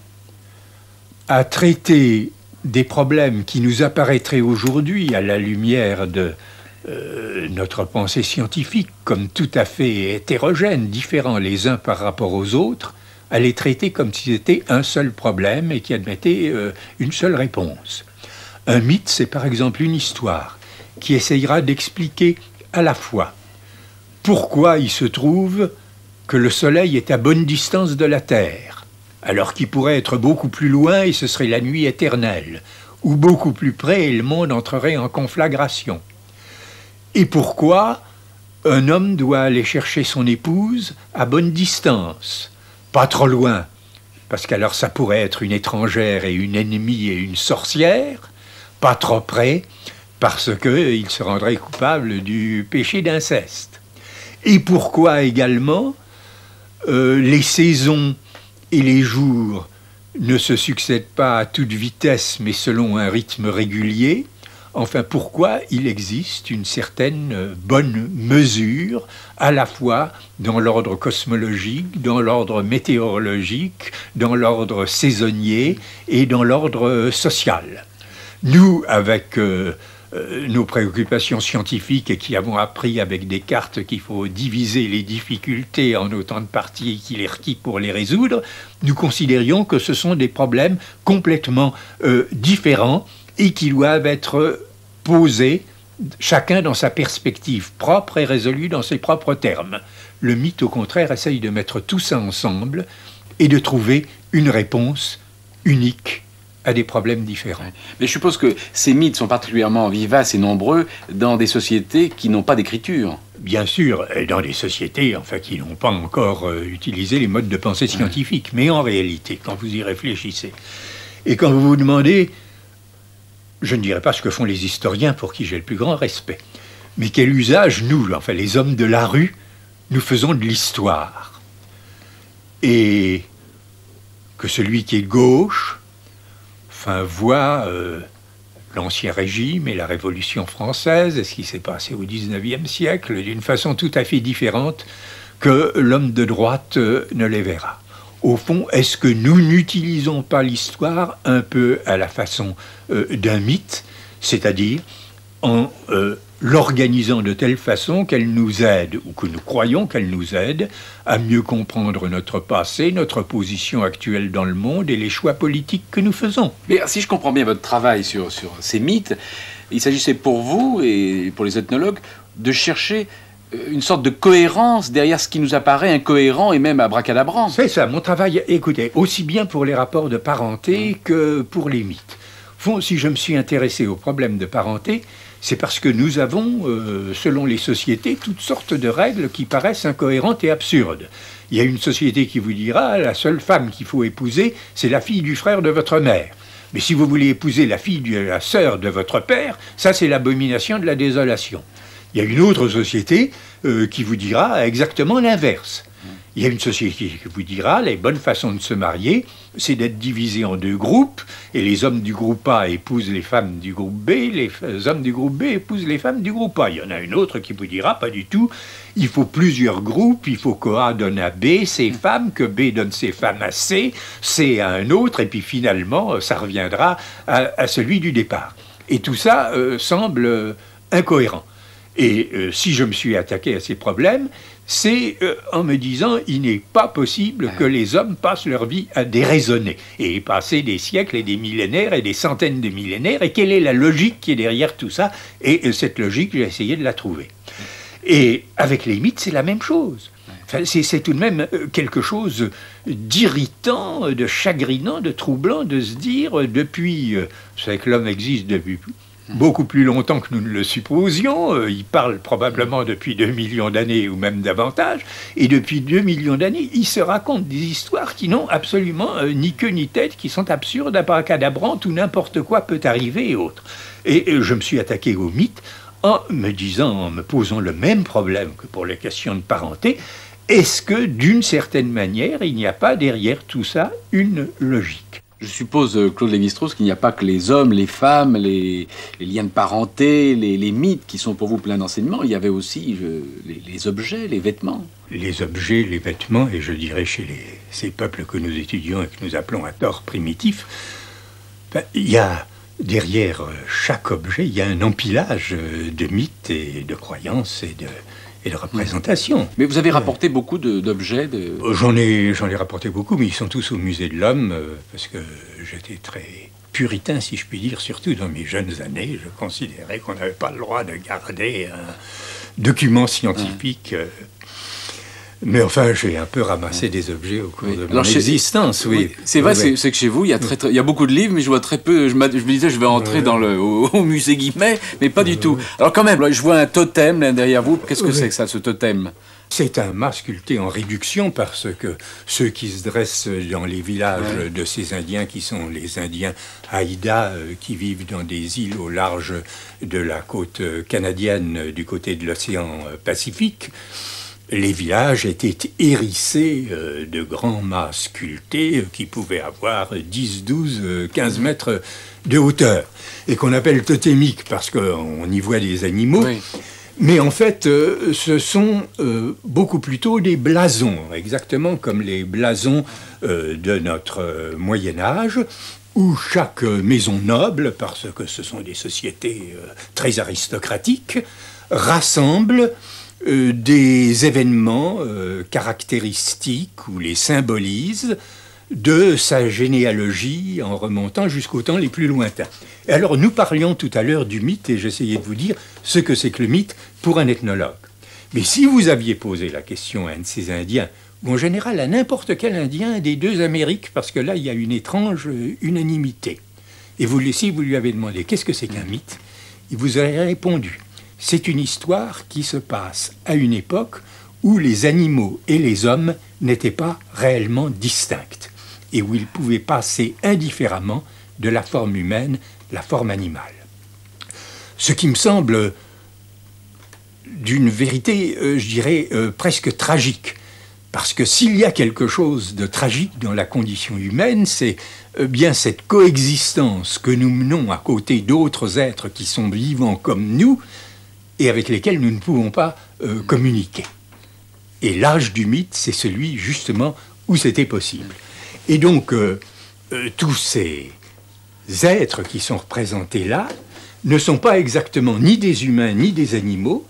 à traiter des problèmes qui nous apparaîtraient aujourd'hui à la lumière de notre pensée scientifique comme tout à fait hétérogènes, différents les uns par rapport aux autres, à les traiter comme si c'était un seul problème et qui admettait une seule réponse. Un mythe, c'est par exemple une histoire qui essayera d'expliquer à la fois pourquoi il se trouve que le Soleil est à bonne distance de la Terre, alors qu'il pourrait être beaucoup plus loin et ce serait la nuit éternelle, ou beaucoup plus près et le monde entrerait en conflagration. Et pourquoi un homme doit aller chercher son épouse à bonne distance, pas trop loin, parce qu'alors ça pourrait être une étrangère et une ennemie et une sorcière, pas trop près, parce qu'il se rendrait coupable du péché d'inceste. Et pourquoi également les saisons et les jours ne se succèdent pas à toute vitesse, mais selon un rythme régulier. Enfin, pourquoi il existe une certaine bonne mesure, à la fois dans l'ordre cosmologique, dans l'ordre météorologique, dans l'ordre saisonnier et dans l'ordre social. Nous, avec nos préoccupations scientifiques et qui avons appris avec Descartes qu'il faut diviser les difficultés en autant de parties qu'il est requis pour les résoudre, nous considérions que ce sont des problèmes complètement différents et qui doivent être posés, chacun dans sa perspective propre et résolue dans ses propres termes. Le mythe, au contraire, essaye de mettre tout ça ensemble et de trouver une réponse unique à des problèmes différents. Mais je suppose que ces mythes sont particulièrement vivaces et nombreux dans des sociétés qui n'ont pas d'écriture. Bien sûr, dans des sociétés enfin, qui n'ont pas encore utilisé les modes de pensée scientifiques. Mais en réalité, quand vous y réfléchissez, et quand vous vous demandez, je ne dirais pas ce que font les historiens pour qui j'ai le plus grand respect, mais quel usage nous, enfin les hommes de la rue, nous faisons de l'histoire. Et que celui qui est de gauche voit l'Ancien Régime et la Révolution française et ce qui s'est passé au XIXe siècle d'une façon tout à fait différente que l'homme de droite ne les verra. Au fond, est-ce que nous n'utilisons pas l'histoire un peu à la façon d'un mythe, c'est-à-dire en l'organisant de telle façon qu'elle nous aide, ou que nous croyons qu'elle nous aide, à mieux comprendre notre passé, notre position actuelle dans le monde et les choix politiques que nous faisons. Mais si je comprends bien votre travail sur ces mythes, il s'agissait pour vous et pour les ethnologues de chercher une sorte de cohérence derrière ce qui nous apparaît incohérent et même abracadabrant. C'est ça, mon travail, écoutez, aussi bien pour les rapports de parenté que pour les mythes. Si je me suis intéressé aux problèmes de parenté, c'est parce que nous avons, selon les sociétés, toutes sortes de règles qui paraissent incohérentes et absurdes. Il y a une société qui vous dira, la seule femme qu'il faut épouser, c'est la fille du frère de votre mère. Mais si vous voulez épouser la fille de la sœur de votre père, ça c'est l'abomination de la désolation. Il y a une autre société qui vous dira exactement l'inverse. Il y a une société qui vous dira les bonnes façons de se marier, c'est d'être divisé en deux groupes, et les hommes du groupe A épousent les femmes du groupe B, les hommes du groupe B épousent les femmes du groupe A. Il y en a une autre qui vous dira pas du tout, il faut plusieurs groupes, il faut que A donne à B ses femmes, que B donne ses femmes à C, C à un autre, et puis finalement ça reviendra à celui du départ. Et tout ça semble incohérent. Et si je me suis attaqué à ces problèmes, c'est en me disant il n'est pas possible que les hommes passent leur vie à déraisonner et passer des siècles et des millénaires et des centaines de millénaires. Et quelle est la logique qui est derrière tout ça? Et cette logique, j'ai essayé de la trouver. Et avec les mythes, c'est la même chose. Enfin, c'est tout de même quelque chose d'irritant, de chagrinant, de troublant de se dire depuis, vous savez que l'homme existe depuis beaucoup plus longtemps que nous ne le supposions. Il parle probablement depuis 2 millions d'années ou même davantage. Et depuis 2 millions d'années, il se raconte des histoires qui n'ont absolument ni queue ni tête, qui sont absurdes, abracadabrantes, où n'importe quoi peut arriver et autres. Et je me suis attaqué aux mythes en me posant le même problème que pour les questions de parenté. Est-ce que, d'une certaine manière, il n'y a pas derrière tout ça une logique ? Je suppose, Claude Lévi-Strauss, qu'il n'y a pas que les hommes, les femmes, les liens de parenté, les mythes qui sont pour vous pleins d'enseignements. Il y avait aussi les objets, les vêtements. Les objets, les vêtements, et je dirais chez ces peuples que nous étudions et que nous appelons à tort primitifs, il y a derrière chaque objet, il y a un empilage de mythes et de croyances et de représentations. Mais vous avez rapporté beaucoup d'objets J'en ai rapporté beaucoup, mais ils sont tous au musée de l'Homme, parce que j'étais très puritain, si je puis dire, surtout dans mes jeunes années. Je considérais qu'on n'avait pas le droit de garder un document scientifique Mais enfin, j'ai un peu ramassé des objets au cours de mon existence, oui. C'est vrai, c'est que chez vous, il y a beaucoup de livres, mais je vois très peu. Je me disais, je vais entrer au musée Guimet, mais pas du tout. Alors quand même, là, je vois un totem là, derrière vous. Qu'est-ce que c'est que ça, ce totem? C'est un mât sculpté en réduction parce que ceux qui se dressent dans les villages de ces Indiens, qui sont les Indiens Haïda, qui vivent dans des îles au large de la côte canadienne du côté de l'océan Pacifique, les villages étaient hérissés de grands mâts sculptés qui pouvaient avoir 10, 12, 15 mètres de hauteur et qu'on appelle totémiques parce qu'on y voit des animaux. Oui. Mais en fait, ce sont beaucoup plutôt des blasons, exactement comme les blasons de notre Moyen-Âge, où chaque maison noble, parce que ce sont des sociétés très aristocratiques, rassemble des événements caractéristiques ou les symbolise de sa généalogie en remontant jusqu'aux temps les plus lointains. Et alors, nous parlions tout à l'heure du mythe, et j'essayais de vous dire ce que c'est que le mythe pour un ethnologue. Mais si vous aviez posé la question à un de ces Indiens, ou en général à n'importe quel Indien des deux Amériques, parce que là, il y a une étrange unanimité, et si vous lui avez demandé qu'est-ce que c'est qu'un mythe, il vous aurait répondu, c'est une histoire qui se passe à une époque où les animaux et les hommes n'étaient pas réellement distincts, et où ils pouvaient passer indifféremment de la forme humaine à la forme animale. Ce qui me semble d'une vérité, je dirais, presque tragique. Parce que s'il y a quelque chose de tragique dans la condition humaine, c'est bien cette coexistence que nous menons à côté d'autres êtres qui sont vivants comme nous et avec lesquels nous ne pouvons pas communiquer. Et l'âge du mythe, c'est celui justement où c'était possible. Et donc, tous ces êtres qui sont représentés là ne sont pas exactement ni des humains ni des animaux,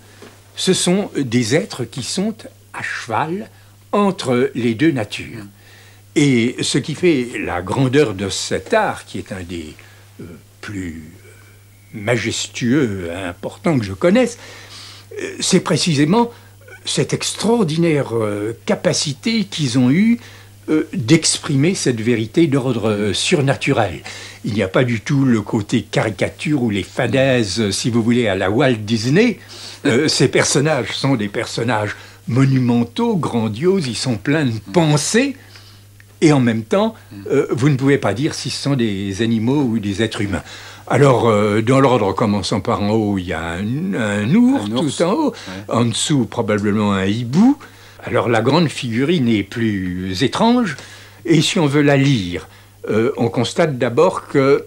ce sont des êtres qui sont à cheval entre les deux natures. Et ce qui fait la grandeur de cet art, qui est un des plus majestueux, importants que je connaisse, c'est précisément cette extraordinaire capacité qu'ils ont eue d'exprimer cette vérité d'ordre surnaturel. Il n'y a pas du tout le côté caricature ou les fadaises, si vous voulez, à la Walt Disney. Ces personnages sont des personnages monumentaux, grandioses, ils sont pleins de pensées, et en même temps, vous ne pouvez pas dire si ce sont des animaux ou des êtres humains. Alors, dans l'ordre commençant par en haut, il y a un ours tout en haut, en dessous probablement un hibou. Alors la grande figurine est plus étrange, et si on veut la lire, on constate d'abord que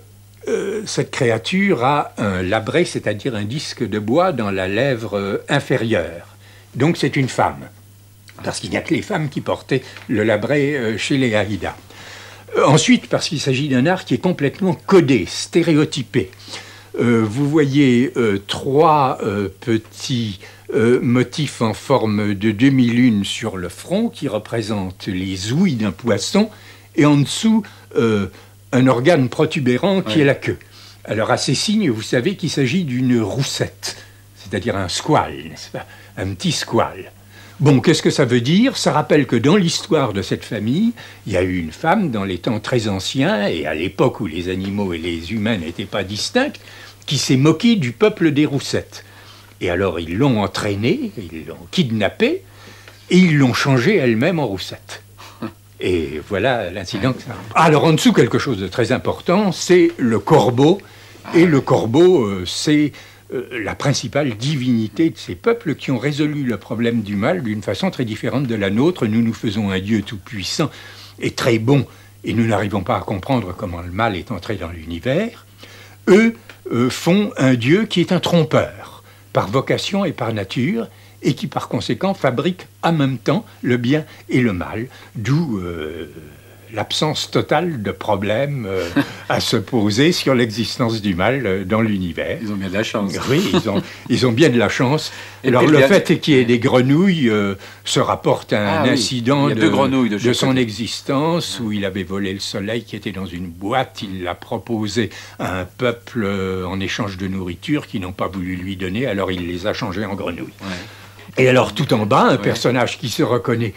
cette créature a un labré, c'est-à-dire un disque de bois dans la lèvre inférieure. Donc c'est une femme, parce qu'il n'y a que les femmes qui portaient le labré chez les Haïda. Ensuite, parce qu'il s'agit d'un art qui est complètement codé, stéréotypé. Vous voyez trois petits motifs en forme de demi-lune sur le front qui représentent les ouïes d'un poisson, et en dessous, un organe protubérant qui est la queue. Alors à ces signes, vous savez qu'il s'agit d'une roussette, c'est-à-dire un squale, n'est-ce pas? Un petit squale. Bon, qu'est-ce que ça veut dire? Ça rappelle que dans l'histoire de cette famille, il y a eu une femme dans les temps très anciens, et à l'époque où les animaux et les humains n'étaient pas distincts, qui s'est moquée du peuple des roussettes. Et alors ils l'ont entraînée, ils l'ont kidnappée, et ils l'ont changée elle-même en roussette. Et voilà l'incident que ça a. Alors en dessous, quelque chose de très important, c'est le corbeau. Et le corbeau, c'est la principale divinité de ces peuples qui ont résolu le problème du mal d'une façon très différente de la nôtre. Nous nous faisons un Dieu tout-puissant et très bon, et nous n'arrivons pas à comprendre comment le mal est entré dans l'univers. Eux font un Dieu qui est un trompeur, par vocation et par nature, et qui par conséquent fabrique en même temps le bien et le mal, d'où l'absence totale de problème à se poser sur l'existence du mal dans l'univers. Ils ont bien de la chance. Oui, ils ont bien de la chance. Alors le fait qu'il y ait des grenouilles se rapporte à un incident de son existence, où il avait volé le soleil qui était dans une boîte, il l'a proposé à un peuple en échange de nourriture qui n'ont pas voulu lui donner, alors il les a changés en grenouilles. Ouais. Et alors, tout en bas, un personnage qui se reconnaît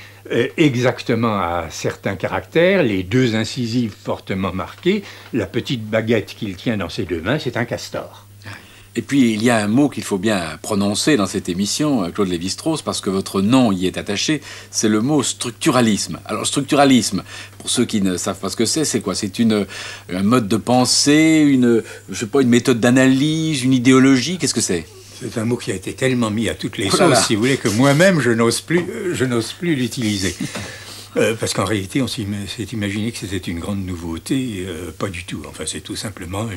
exactement à certains caractères, les deux incisives fortement marquées, la petite baguette qu'il tient dans ses deux mains, c'est un castor. Et puis, il y a un mot qu'il faut bien prononcer dans cette émission, Claude Lévi-Strauss, parce que votre nom y est attaché, c'est le mot structuralisme. Alors, structuralisme, pour ceux qui ne savent pas ce que c'est quoi? C'est un mode de pensée, une méthode d'analyse, une idéologie, qu'est-ce que c'est? C'est un mot qui a été tellement mis à toutes les sauces, si vous voulez, que moi-même, je n'ose plus l'utiliser. Parce qu'en réalité, on s'est imaginé que c'était une grande nouveauté. Pas du tout. Enfin, c'est tout simplement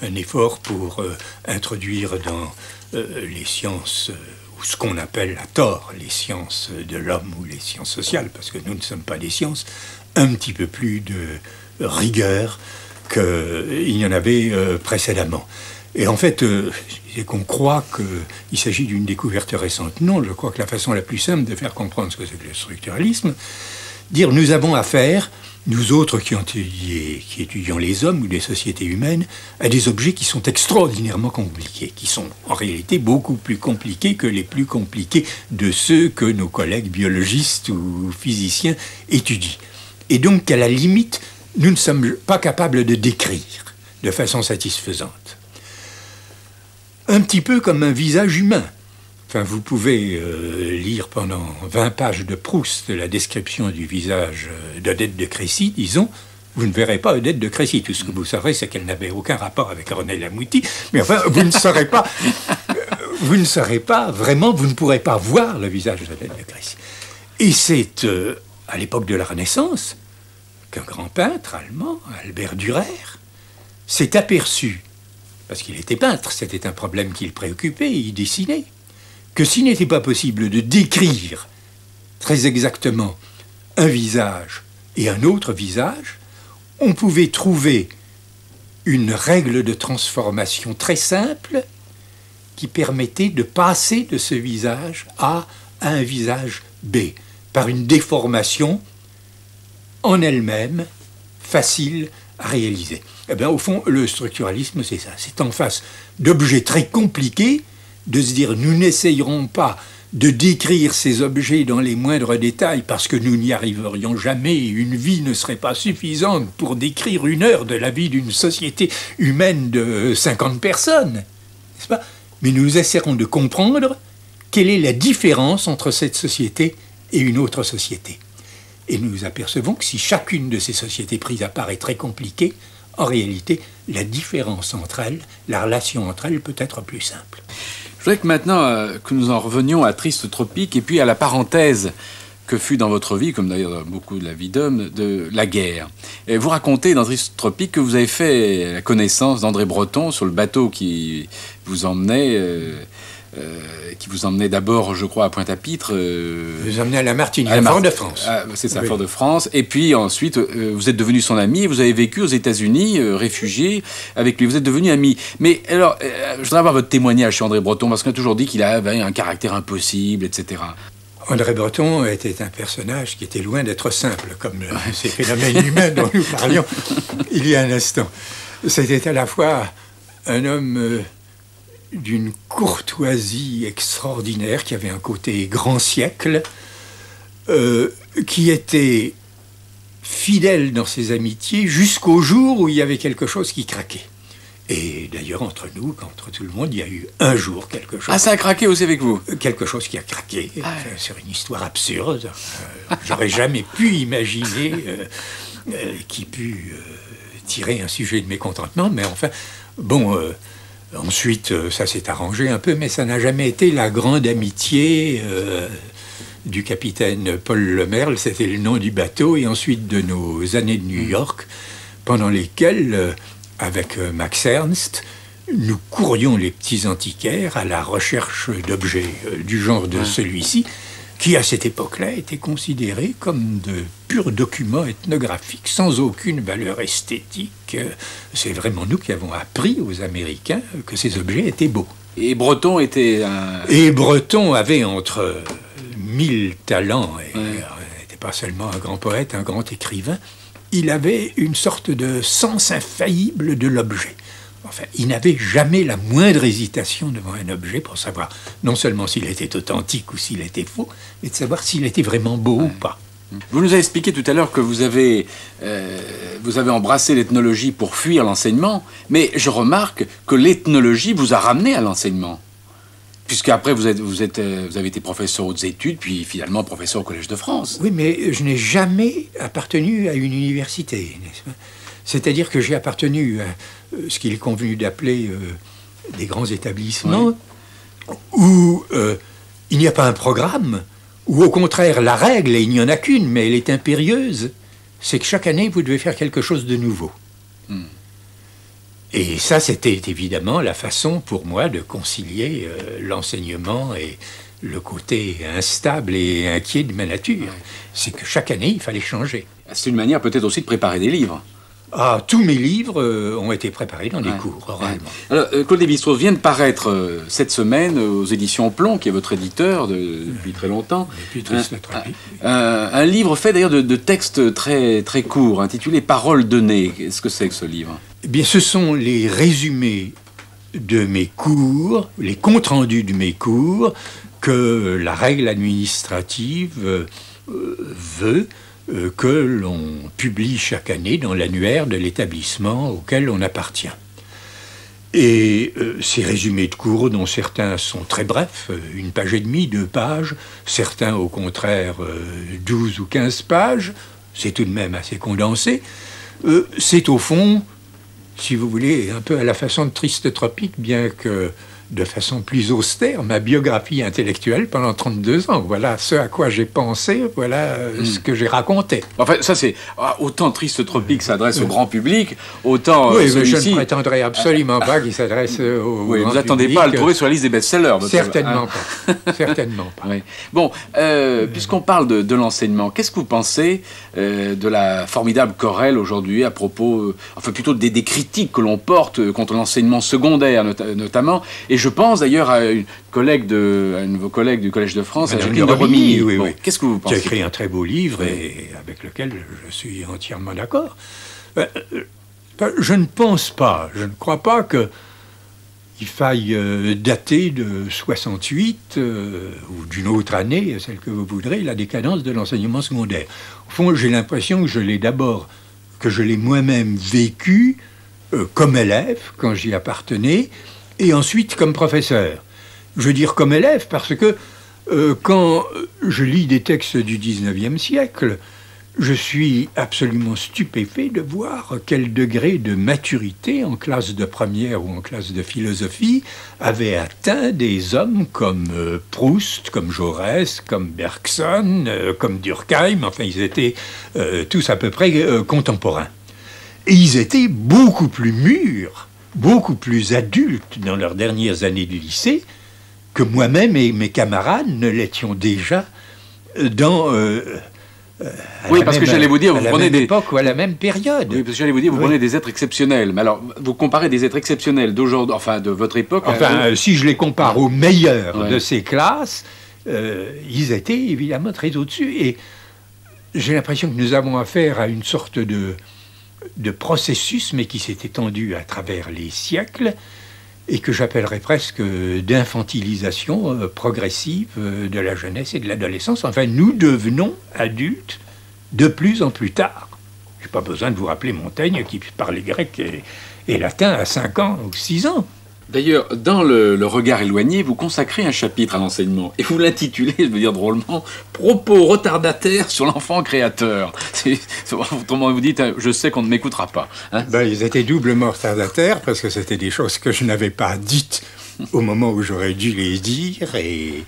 un effort pour introduire dans les sciences, ou ce qu'on appelle à tort, les sciences de l'homme ou les sciences sociales, parce que nous ne sommes pas des sciences, un petit peu plus de rigueur qu'il y en avait précédemment. Et en fait, c'est qu'on croit qu'il s'agit d'une découverte récente. Non, je crois que la façon la plus simple de faire comprendre ce que c'est que le structuralisme, dire nous avons affaire, nous autres qui étudions les hommes ou les sociétés humaines, à des objets qui sont extraordinairement compliqués, qui sont en réalité beaucoup plus compliqués que les plus compliqués de ceux que nos collègues biologistes ou physiciens étudient. Et donc, à la limite, nous ne sommes pas capables de décrire de façon satisfaisante. Un petit peu comme un visage humain. Enfin, vous pouvez lire pendant 20 pages de Proust la description du visage d'Odette de Crécy, disons. Vous ne verrez pas Odette de Crécy. Tout ce que vous saurez, c'est qu'elle n'avait aucun rapport avec René Lamouty. Mais enfin, vous ne saurez pas, vous ne saurez pas, vraiment, vous ne pourrez pas voir le visage d'Odette de Crécy. Et c'est à l'époque de la Renaissance qu'un grand peintre allemand, Albert Dürer, s'est aperçu, parce qu'il était peintre, c'était un problème qui le préoccupait, il dessinait, que s'il n'était pas possible de décrire très exactement un visage et un autre visage, on pouvait trouver une règle de transformation très simple qui permettait de passer de ce visage A à un visage B, par une déformation en elle-même facile à réaliser. Eh bien, au fond, le structuralisme, c'est ça. C'est en face d'objets très compliqués, de se dire, nous n'essayerons pas de décrire ces objets dans les moindres détails parce que nous n'y arriverions jamais. Une vie ne serait pas suffisante pour décrire 1 heure de la vie d'une société humaine de 50 personnes, n'est-ce pas? Mais nous essaierons de comprendre quelle est la différence entre cette société et une autre société. Et nous apercevons que si chacune de ces sociétés prises à part est très compliquée, en réalité, la différence entre elles, la relation entre elles peut être plus simple. Je voudrais que maintenant que nous en revenions à Triste Tropique et puis à la parenthèse que fut dans votre vie, comme d'ailleurs dans beaucoup de la vie d'homme, de la guerre. Et vous racontez dans Triste Tropique que vous avez fait la connaissance d'André Breton sur le bateau qui vous emmenait d'abord, je crois, à Pointe-à-Pitre. Vous emmenez à la Martinique, à Fort-de-France. C'est ça, oui. Fort-de-France. Et puis ensuite, vous êtes devenu son ami et vous avez vécu aux États-Unis, réfugié avec lui. Vous êtes devenu ami. Mais alors, je voudrais avoir votre témoignage sur André Breton, parce qu'on a toujours dit qu'il avait un caractère impossible, etc. André Breton était un personnage qui était loin d'être simple, comme ces phénomènes humains dont nous parlions il y a un instant. C'était à la fois un homme d'une courtoisie extraordinaire, qui avait un côté grand siècle, qui était fidèle dans ses amitiés jusqu'au jour où il y avait quelque chose qui craquait. Et d'ailleurs, entre nous, entre tout le monde, il y a eu un jour quelque chose... Ah, ça a craqué aussi avec vous? Quelque chose qui a craqué. C'est une histoire absurde. J'aurais jamais pu imaginer qui put tirer un sujet de mécontentement, mais enfin, bon... ensuite, ça s'est arrangé un peu, mais ça n'a jamais été la grande amitié du capitaine Paul Lemerle, c'était le nom du bateau, et ensuite de nos années de New York, pendant lesquelles, avec Max Ernst, nous courions les petits antiquaires à la recherche d'objets du genre de celui-ci, qui à cette époque-là étaient considérés comme de purs documents ethnographiques sans aucune valeur esthétique. C'est vraiment nous qui avons appris aux Américains que ces objets étaient beaux. Et Breton était un... Et Breton avait entre 1000 talents, et n'était pas seulement un grand poète, un grand écrivain, il avait une sorte de sens infaillible de l'objet. Enfin, il n'avait jamais la moindre hésitation devant un objet pour savoir non seulement s'il était authentique ou s'il était faux, mais de savoir s'il était vraiment beau ou pas. Vous nous avez expliqué tout à l'heure que vous avez embrassé l'ethnologie pour fuir l'enseignement, mais je remarque que l'ethnologie vous a ramené à l'enseignement. Puisqu'après, vous avez été professeur aux hautes études, puis finalement professeur au Collège de France. Oui, mais je n'ai jamais appartenu à une université, n'est-ce pas? C'est-à-dire que j'ai appartenu à ce qu'il est convenu d'appeler des grands établissements, où il n'y a pas un programme, où au contraire, la règle, et il n'y en a qu'une, mais elle est impérieuse, c'est que chaque année, vous devez faire quelque chose de nouveau. Et ça, c'était évidemment la façon pour moi de concilier l'enseignement et le côté instable et inquiet de ma nature. C'est que chaque année, il fallait changer. C'est une manière peut-être aussi de préparer des livres. Ah, tous mes livres ont été préparés dans des cours, oralement. Alors, Claude Lévi-Strauss vient de paraître cette semaine aux éditions Plomb, qui est votre éditeur depuis très longtemps. Un livre fait d'ailleurs de textes très, très courts, intitulé « Paroles données ». Qu'est-ce que c'est que ce livre? Eh bien, ce sont les résumés de mes cours, les comptes rendus de mes cours, que la règle administrative veut que l'on publie chaque année dans l'annuaire de l'établissement auquel on appartient. Et ces résumés de cours, dont certains sont très brefs, 1 page et demie, 2 pages, certains au contraire 12 ou 15 pages, c'est tout de même assez condensé, c'est au fond, si vous voulez, un peu à la façon de Triste Tropique, bien que de façon plus austère, ma biographie intellectuelle pendant 32 ans. Voilà ce à quoi j'ai pensé, voilà ce que j'ai raconté. Enfin, ça c'est... autant Triste Tropique s'adresse au grand public, autant oui, mais je ne prétendrai absolument pas qu'il s'adresse au oui, grand vous n'attendez pas à le trouver sur la liste des best-sellers. Certainement pas. Certainement pas. Oui. Bon, puisqu'on parle de l'enseignement, qu'est-ce que vous pensez de la formidable querelle aujourd'hui à propos, enfin plutôt des critiques que l'on porte contre l'enseignement secondaire notamment, et je pense d'ailleurs à une de vos collègues du Collège de France, à Jacqueline de Romilly. Oui, oui. Qu'est-ce que vous pensez? Qui a écrit un très beau livre et avec lequel je suis entièrement d'accord. Je ne pense pas, je ne crois pas qu'il faille dater de 68 ou d'une autre année, celle que vous voudrez, la décadence de l'enseignement secondaire. Au fond, j'ai l'impression que je l'ai moi-même vécu comme élève quand j'y appartenais, et ensuite comme professeur. Je veux dire comme élève parce que quand je lis des textes du 19e siècle, je suis absolument stupéfait de voir quel degré de maturité en classe de première ou en classe de philosophie avait atteint des hommes comme Proust, comme Jaurès, comme Bergson, comme Durkheim. Enfin, ils étaient tous à peu près contemporains. Et ils étaient beaucoup plus mûrs, beaucoup plus adultes dans leurs dernières années du lycée que moi-même et mes camarades ne l'étions déjà dans... oui, parce que j'allais vous dire, vous prenez des époques ou à la même période. Oui, parce que j'allais vous dire, vous prenez des êtres exceptionnels. Mais alors, vous comparez des êtres exceptionnels d'aujourd'hui, enfin de votre époque. Enfin, si je les compare aux meilleurs de ces classes, ils étaient évidemment très au-dessus. Et j'ai l'impression que nous avons affaire à une sorte de processus, mais qui s'est étendu à travers les siècles, et que j'appellerais presque d'infantilisation progressive de la jeunesse et de l'adolescence. Enfin, nous devenons adultes de plus en plus tard. Je n'ai pas besoin de vous rappeler Montaigne qui parlait grec et latin à 5 ans ou 6 ans. D'ailleurs, dans le regard éloigné, vous consacrez un chapitre à l'enseignement et vous l'intitulez, je veux dire drôlement, « Propos retardataires sur l'enfant créateur ». Autrement, vous dites, je sais qu'on ne m'écoutera pas. Hein. Ils étaient doublement retardataires parce que c'était des choses que je n'avais pas dites au moment où j'aurais dû les dire et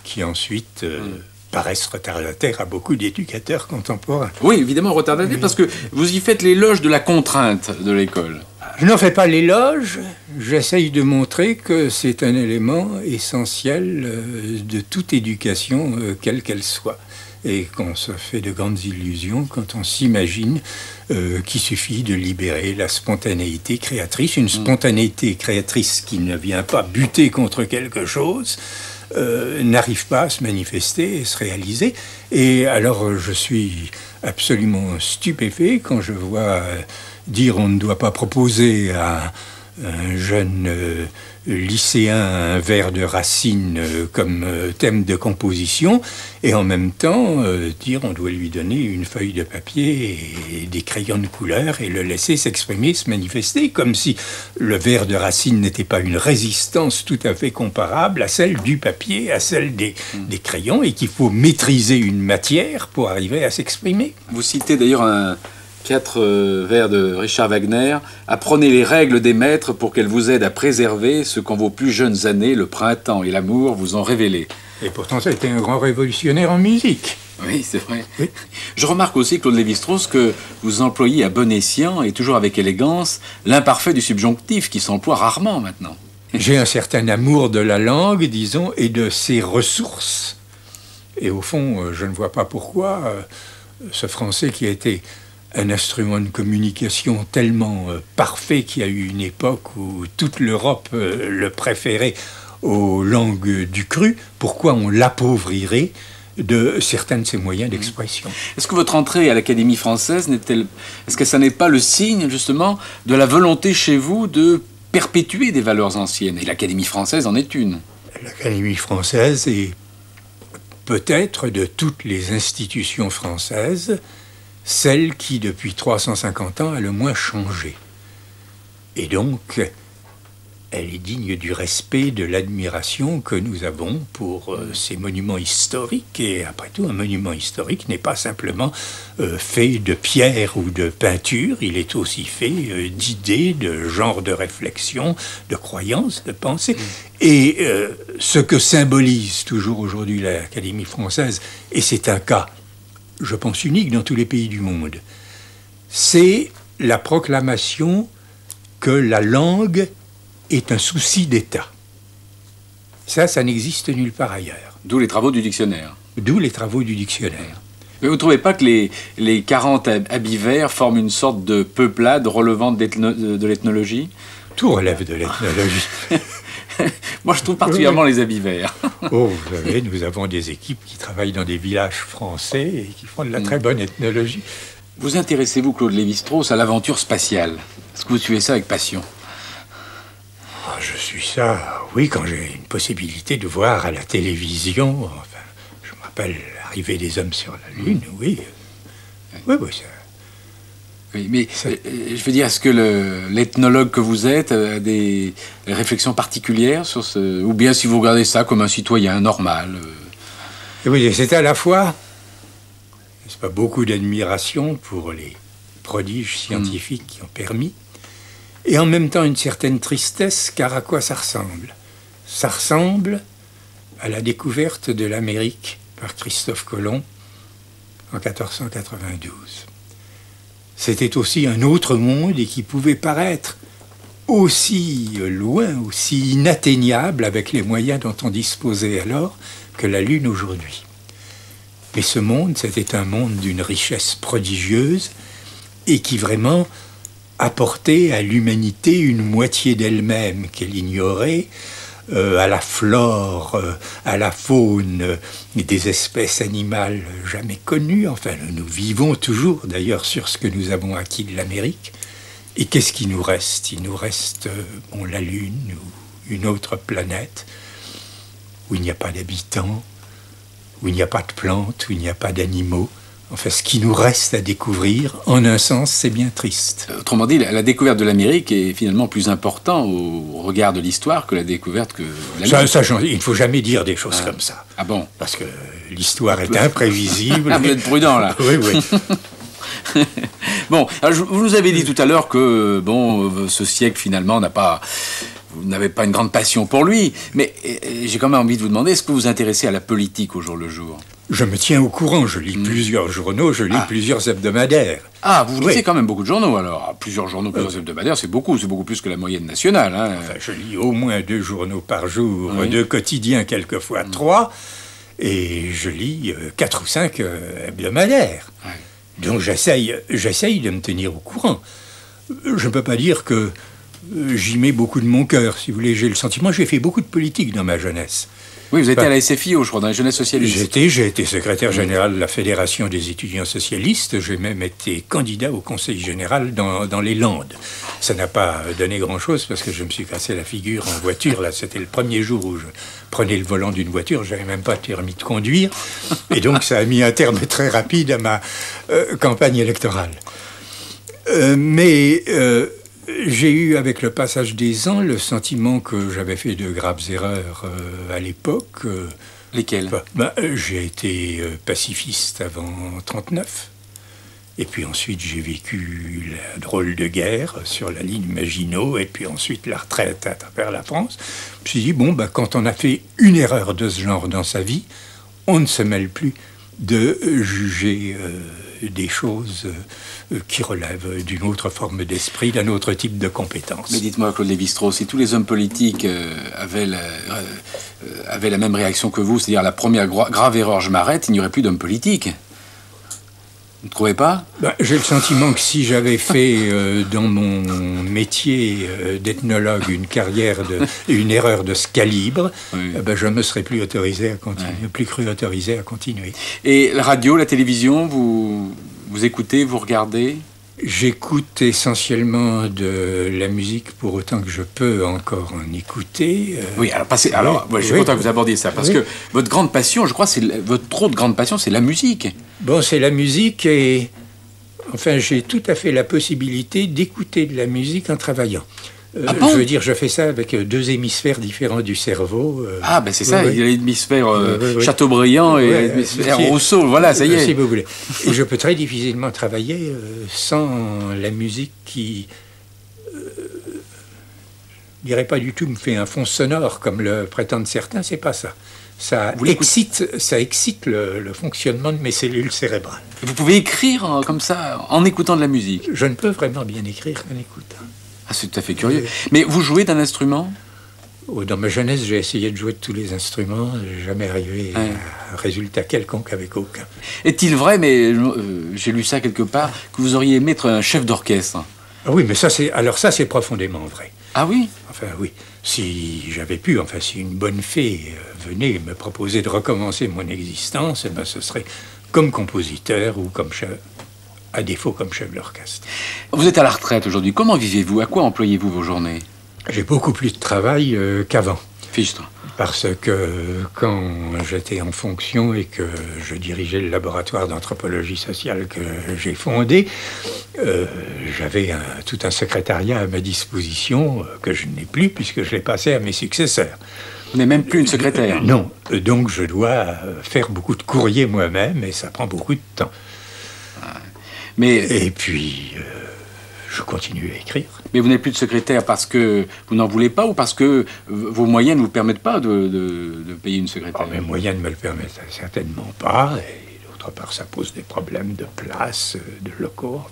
qui ensuite... paraissent retardataires à beaucoup d'éducateurs contemporains. Oui, évidemment retardataires, parce que vous y faites l'éloge de la contrainte de l'école. Je n'en fais pas l'éloge, j'essaye de montrer que c'est un élément essentiel de toute éducation, quelle qu'elle soit. Et qu'on se fait de grandes illusions quand on s'imagine qu'il suffit de libérer la spontanéité créatrice, une spontanéité créatrice qui ne vient pas buter contre quelque chose, n'arrive pas à se manifester et se réaliser. Et alors je suis absolument stupéfait quand je vois dire on ne doit pas proposer à un jeune lycéen un vers de Racine comme thème de composition, et en même temps dire on doit lui donner une feuille de papier et des crayons de couleur et le laisser s'exprimer, se manifester, comme si le vers de Racine n'était pas une résistance tout à fait comparable à celle du papier, à celle des crayons, et qu'il faut maîtriser une matière pour arriver à s'exprimer. Vous citez d'ailleurs 4 vers de Richard Wagner. « Apprenez les règles des maîtres pour qu'elles vous aident à préserver ce qu'en vos plus jeunes années, le printemps et l'amour vous ont révélé. » Et pourtant, ça a été un grand révolutionnaire en musique. Oui, c'est vrai. Oui. Je remarque aussi, Claude Lévi-Strauss, que vous employez à bon escient et toujours avec élégance l'imparfait du subjonctif qui s'emploie rarement maintenant. J'ai un certain amour de la langue, disons, et de ses ressources. Et au fond, je ne vois pas pourquoi ce français qui a été un instrument de communication tellement parfait qu'il y a eu une époque où toute l'Europe le préférait aux langues du cru, pourquoi on l'appauvrirait de certains de ses moyens d'expression. Est-ce que votre entrée à l'Académie française est-ce que ça n'est pas le signe, justement, de la volonté chez vous de perpétuer des valeurs anciennes? Et l'Académie française en est une. L'Académie française est peut-être de toutes les institutions françaises celle qui, depuis 350 ans, a le moins changé. Et donc, elle est digne du respect, de l'admiration que nous avons pour ces monuments historiques. Et après tout, un monument historique n'est pas simplement fait de pierre ou de peinture, il est aussi fait d'idées, de genres de réflexion, de croyances, de pensées. Et ce que symbolise toujours aujourd'hui l'Académie française, et c'est un cas, je pense, unique dans tous les pays du monde, c'est la proclamation que la langue est un souci d'État. Ça n'existe nulle part ailleurs. D'où les travaux du dictionnaire. D'où les travaux du dictionnaire. Mais vous ne trouvez pas que les 40 habits verts forment une sorte de peuplade relevant de l'ethnologie? Tout relève de l'ethnologie. Moi, je trouve particulièrement les habits verts. Oh, vous savez, nous avons des équipes qui travaillent dans des villages français et qui font de la très bonne ethnologie. Vous intéressez-vous, Claude Lévi-Strauss, à l'aventure spatiale? Est-ce que vous suivez ça avec passion? Oh, je suis ça, oui, quand j'ai une possibilité de voir à la télévision. Enfin, je me rappelle l'arrivée des hommes sur la Lune, oui. Oui, ça... Oui, mais je veux dire, est-ce que l'ethnologue que vous êtes a des réflexions particulières sur ce... Ou bien si vous regardez ça comme un citoyen normal Oui, c'est à la fois, n'est-ce pas, beaucoup d'admiration pour les prodiges scientifiques qui ont permis, et en même temps une certaine tristesse, car à quoi ça ressemble? Ça ressemble à la découverte de l'Amérique par Christophe Colomb en 1492. C'était aussi un autre monde et qui pouvait paraître aussi loin, aussi inatteignable avec les moyens dont on disposait alors que la Lune aujourd'hui. Mais ce monde, c'était un monde d'une richesse prodigieuse et qui vraiment apportait à l'humanité une moitié d'elle-même qu'elle ignorait, à la flore, à la faune, des espèces animales jamais connues. Enfin, nous vivons toujours d'ailleurs sur ce que nous avons acquis de l'Amérique. Et qu'est-ce qui nous reste? Il nous reste la Lune ou une autre planète où il n'y a pas d'habitants, où il n'y a pas de plantes, où il n'y a pas d'animaux. Enfin, ce qui nous reste à découvrir, en un sens, c'est bien triste. Autrement dit, la découverte de l'Amérique est finalement plus importante au regard de l'histoire que la découverte que l'Amérique. Il ne faut jamais dire des choses comme ça. Ah bon? Parce que l'histoire est imprévisible. Ah, vous êtes prudent, là. Oui. Bon, alors, vous nous avez dit tout à l'heure que, ce siècle, finalement, vous n'avez pas une grande passion pour lui. Mais j'ai quand même envie de vous demander, est-ce que vous vous intéressez à la politique au jour le jour? Je me tiens au courant, je lis plusieurs journaux, je lis plusieurs hebdomadaires. Ah, vous lisez quand même beaucoup de journaux, alors. Plusieurs journaux, plusieurs hebdomadaires, c'est beaucoup plus que la moyenne nationale. Hein. Enfin, je lis au moins 2 journaux par jour, 2 quotidiens, quelquefois 3, et je lis 4 ou 5 hebdomadaires. Ouais. Donc j'essaye de me tenir au courant. Je ne peux pas dire que j'y mets beaucoup de mon cœur, si vous voulez. J'ai le sentiment, j'ai fait beaucoup de politique dans ma jeunesse. Oui, vous étiez à la SFIO, je crois, dans les Jeunesses Socialistes. J'ai été secrétaire général de la Fédération des étudiants socialistes. J'ai même été candidat au Conseil général dans les Landes. Ça n'a pas donné grand-chose parce que je me suis cassé la figure en voiture. Là, c'était le premier jour où je prenais le volant d'une voiture. Je n'avais même pas de permis de conduire. Et donc, ça a mis un terme très rapide à ma campagne électorale. Mais j'ai eu, avec le passage des ans, le sentiment que j'avais fait de graves erreurs à l'époque. Lesquelles? J'ai été pacifiste avant 1939. Et puis ensuite, j'ai vécu la drôle de guerre sur la ligne Maginot, et puis ensuite la retraite à travers la France. Je me suis dit, quand on a fait une erreur de ce genre dans sa vie, on ne se mêle plus de juger des choses qui relèvent d'une autre forme d'esprit, d'un autre type de compétence. Mais dites-moi, Claude Lévi-Strauss, si tous les hommes politiques avaient la même réaction que vous, c'est-à-dire la première grave erreur, je m'arrête, il n'y aurait plus d'hommes politiques. Vous ne trouvez pas? J'ai le sentiment que si j'avais fait dans mon métier d'ethnologue une erreur de ce calibre, oui. Je ne me serais plus autorisé à continuer, plus cru autorisé à continuer. Et la radio, la télévision, vous écoutez, vous regardez? J'écoute essentiellement de la musique pour autant que je peux encore en écouter. Oui, alors je suis content que vous abordiez ça, parce que votre grande passion, je crois, votre autre grande passion, c'est la musique. C'est la musique et... Enfin, j'ai tout à fait la possibilité d'écouter de la musique en travaillant. Je veux dire, je fais ça avec deux hémisphères différents du cerveau. C'est ça, il y a l'hémisphère Chateaubriand et l'hémisphère Rousseau, voilà, ça y est. Si vous voulez. Et je peux très difficilement travailler sans la musique qui, je dirais pas du tout, me fait un fond sonore, comme le prétendent certains, c'est pas ça. Ça excite le fonctionnement de mes cellules cérébrales. Vous pouvez écrire comme ça, en écoutant de la musique? Je ne peux vraiment bien écrire qu'en écoutant. C'est tout à fait curieux. Mais vous jouez d'un instrument? Dans ma jeunesse, j'ai essayé de jouer de tous les instruments. Je n'ai jamais arrivé à un résultat quelconque avec aucun. Est-il vrai, mais j'ai lu ça quelque part, que vous auriez aimé être un chef d'orchestre? Oui, mais ça, c'est profondément vrai. Ah oui? Enfin, oui. Si j'avais pu, si une bonne fée venait me proposer de recommencer mon existence, ce serait comme compositeur ou comme chef, à défaut comme chef d'orchestre. Vous êtes à la retraite aujourd'hui. Comment vivez-vous? À quoi employez-vous vos journées? J'ai beaucoup plus de travail qu'avant. Fichtre. Parce que quand j'étais en fonction et que je dirigeais le laboratoire d'anthropologie sociale que j'ai fondé, j'avais tout un secrétariat à ma disposition que je n'ai plus puisque je l'ai passé à mes successeurs. Vous n'êtes même plus une secrétaire? Non. Donc je dois faire beaucoup de courriers moi-même et ça prend beaucoup de temps. Et puis, je continue à écrire. Mais vous n'êtes plus de secrétaire parce que vous n'en voulez pas ou parce que vos moyens ne vous permettent pas de payer une secrétaire? Mes moyens ne me le permettent certainement pas. Et d'autre part, ça pose des problèmes de place, de locaux.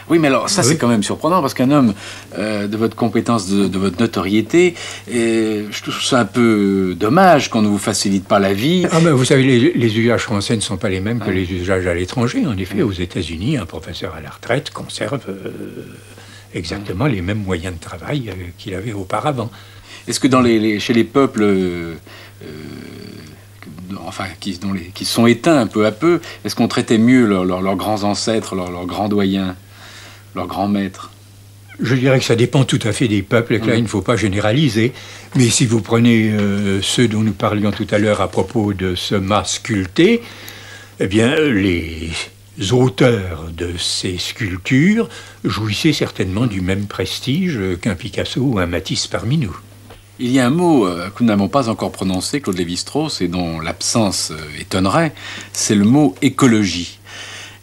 Oui, mais alors ça, c'est quand même surprenant parce qu'un homme de votre compétence, de votre notoriété, je trouve ça un peu dommage qu'on ne vous facilite pas la vie. Vous savez, les usages français ne sont pas les mêmes que les usages à l'étranger. En effet, aux États-Unis, un professeur à la retraite conserve exactement les mêmes moyens de travail qu'il avait auparavant. Est-ce que chez les peuples... qui sont éteints peu à peu, est-ce qu'on traitait mieux leurs grands ancêtres, leurs grands doyens, leurs grands maîtres? Je dirais que ça dépend tout à fait des peuples, et que là, il ne faut pas généraliser. Mais si vous prenez ceux dont nous parlions tout à l'heure à propos de ce mât sculpté, eh bien, les auteurs de ces sculptures jouissaient certainement du même prestige qu'un Picasso ou un Matisse parmi nous. Il y a un mot que nous n'avons pas encore prononcé, Claude Lévi-Strauss, et dont l'absence étonnerait, c'est le mot écologie.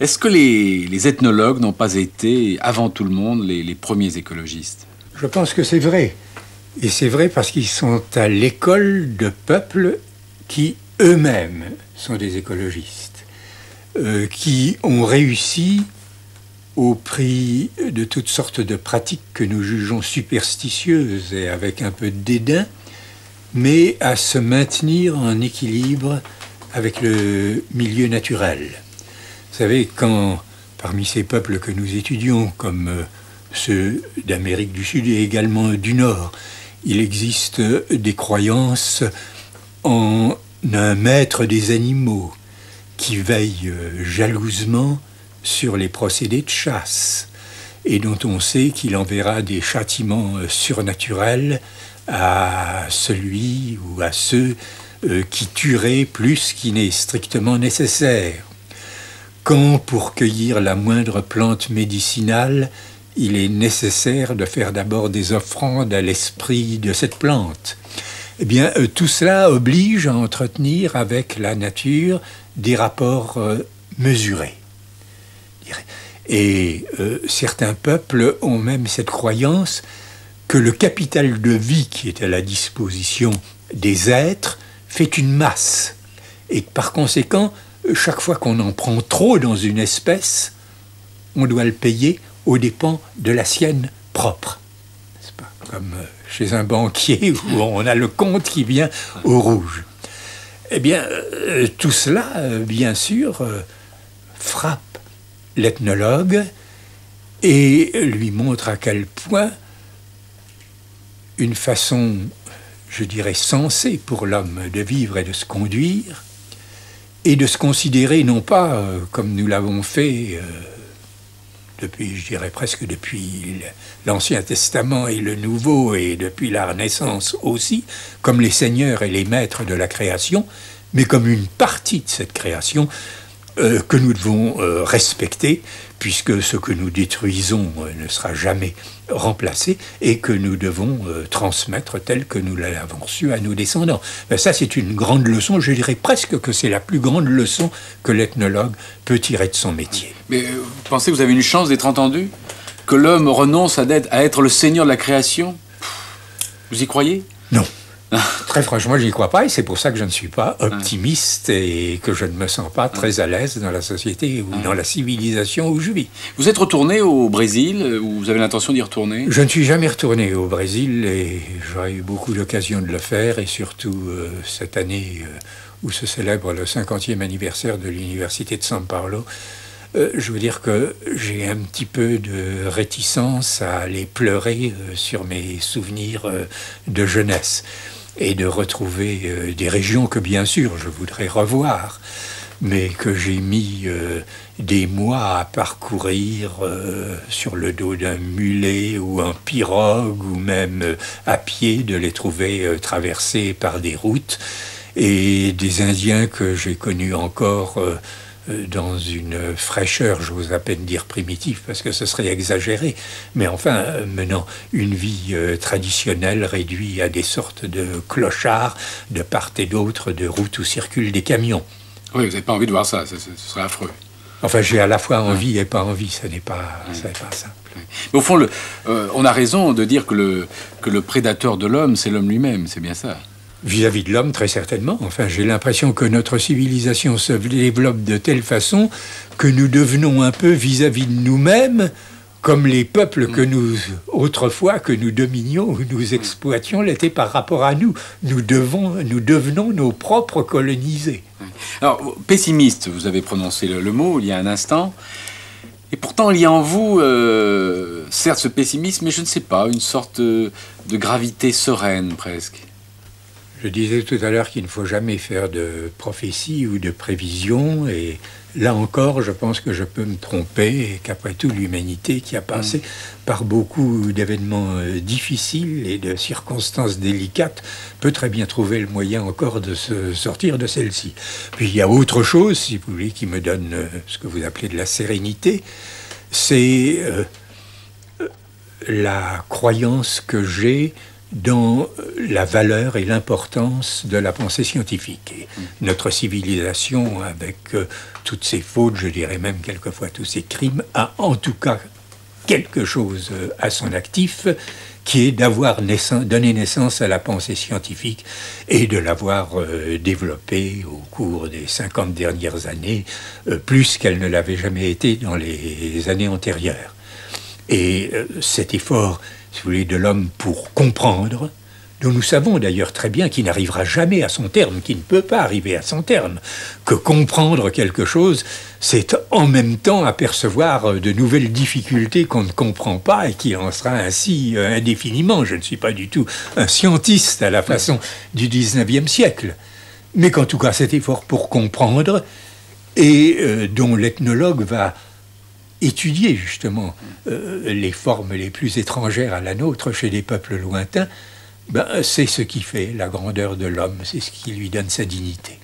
Est-ce que les ethnologues n'ont pas été, avant tout le monde, les premiers écologistes? Je pense que c'est vrai. Et c'est vrai parce qu'ils sont à l'école de peuples qui, eux-mêmes, sont des écologistes, qui ont réussi au prix de toutes sortes de pratiques que nous jugeons superstitieuses et avec un peu de dédain, mais à se maintenir en équilibre avec le milieu naturel. Vous savez, quand parmi ces peuples que nous étudions, comme ceux d'Amérique du Sud et également du Nord, il existe des croyances en un maître des animaux qui veille jalousement sur les procédés de chasse et dont on sait qu'il enverra des châtiments surnaturels à celui ou à ceux qui tueraient plus qu'il n'est strictement nécessaire. Quand, pour cueillir la moindre plante médicinale, il est nécessaire de faire d'abord des offrandes à l'esprit de cette plante. Eh bien, tout cela oblige à entretenir avec la nature des rapports mesurés. Et certains peuples ont même cette croyance que le capital de vie qui est à la disposition des êtres fait une masse. Et par conséquent, chaque fois qu'on en prend trop dans une espèce, on doit le payer aux dépens de la sienne propre. N'est-ce pas? Comme chez un banquier où on a le compte qui vient au rouge. Eh bien, tout cela, bien sûr, frappe l'ethnologue et lui montre à quel point une façon, je dirais, sensée pour l'homme de vivre et de se conduire et de se considérer non pas comme nous l'avons fait depuis, je dirais presque depuis l'Ancien Testament et le Nouveau, et depuis la Renaissance aussi, comme les seigneurs et les maîtres de la création, mais comme une partie de cette création que nous devons respecter, puisque ce que nous détruisons ne sera jamais remplacé, et que nous devons transmettre tel que nous l'avons reçu à nos descendants. Ça, c'est une grande leçon, je dirais presque que c'est la plus grande leçon que l'ethnologue peut tirer de son métier. Mais vous pensez que vous avez une chance d'être entendu? Que l'homme renonce à être le seigneur de la création? Vous y croyez? Non. Très franchement, je n'y crois pas, et c'est pour ça que je ne suis pas optimiste et que je ne me sens pas très à l'aise dans la société ou dans la civilisation où je vis. Vous êtes retourné au Brésil, ou vous avez l'intention d'y retourner? Je ne suis jamais retourné au Brésil, et j'aurais eu beaucoup d'occasions de le faire, et surtout cette année où se célèbre le 50e anniversaire de l'université de São Paulo. Je veux dire que j'ai un petit peu de réticence à aller pleurer sur mes souvenirs de jeunesse et de retrouver des régions que, bien sûr, je voudrais revoir, mais que j'ai mis des mois à parcourir sur le dos d'un mulet ou un pirogue, ou même à pied, de les trouver traversés par des routes, et des Indiens que j'ai connus encore dans une fraîcheur, j'ose à peine dire primitive, parce que ce serait exagéré, mais enfin, menant une vie traditionnelle réduite à des sortes de clochards de part et d'autre de routes où circulent des camions. Oui, vous n'avez pas envie de voir ça, ce serait affreux. Enfin, j'ai à la fois envie et pas envie, ça n'est pas simple. Mais au fond, on a raison de dire que le prédateur de l'homme, c'est l'homme lui-même, c'est bien ça. Vis-à-vis de l'homme, très certainement. Enfin, j'ai l'impression que notre civilisation se développe de telle façon que nous devenons un peu vis-à-vis de nous-mêmes comme les peuples que autrefois, que nous dominions ou nous exploitions, l'étaient par rapport à nous. Nous devenons nos propres colonisés. Alors, pessimiste, vous avez prononcé le mot il y a un instant. Et pourtant, il y a en vous, certes, ce pessimisme, mais je ne sais pas, une sorte de gravité sereine, presque. Je disais tout à l'heure qu'il ne faut jamais faire de prophétie ou de prévision, et là encore, je pense que je peux me tromper, et qu'après tout, l'humanité qui a passé par beaucoup d'événements difficiles et de circonstances délicates peut très bien trouver le moyen encore de se sortir de celle-ci. Puis il y a autre chose, si vous voulez, qui me donne ce que vous appelez de la sérénité, c'est la croyance que j'ai dans la valeur et l'importance de la pensée scientifique. Et notre civilisation, avec toutes ses fautes, je dirais même quelquefois tous ses crimes, a en tout cas quelque chose à son actif, qui est d'avoir donné naissance à la pensée scientifique et de l'avoir développée au cours des 50 dernières années, plus qu'elle ne l'avait jamais été dans les années antérieures. Et cet effort, si vous voulez, de l'homme pour comprendre, dont nous savons d'ailleurs très bien qu'il n'arrivera jamais à son terme, qu'il ne peut pas arriver à son terme, que comprendre quelque chose, c'est en même temps apercevoir de nouvelles difficultés qu'on ne comprend pas et qui en sera ainsi indéfiniment. Je ne suis pas du tout un scientiste à la façon du 19e siècle, mais qu'en tout cas cet effort pour comprendre, et dont l'ethnologue va étudier justement les formes les plus étrangères à la nôtre chez des peuples lointains, c'est ce qui fait la grandeur de l'homme, c'est ce qui lui donne sa dignité.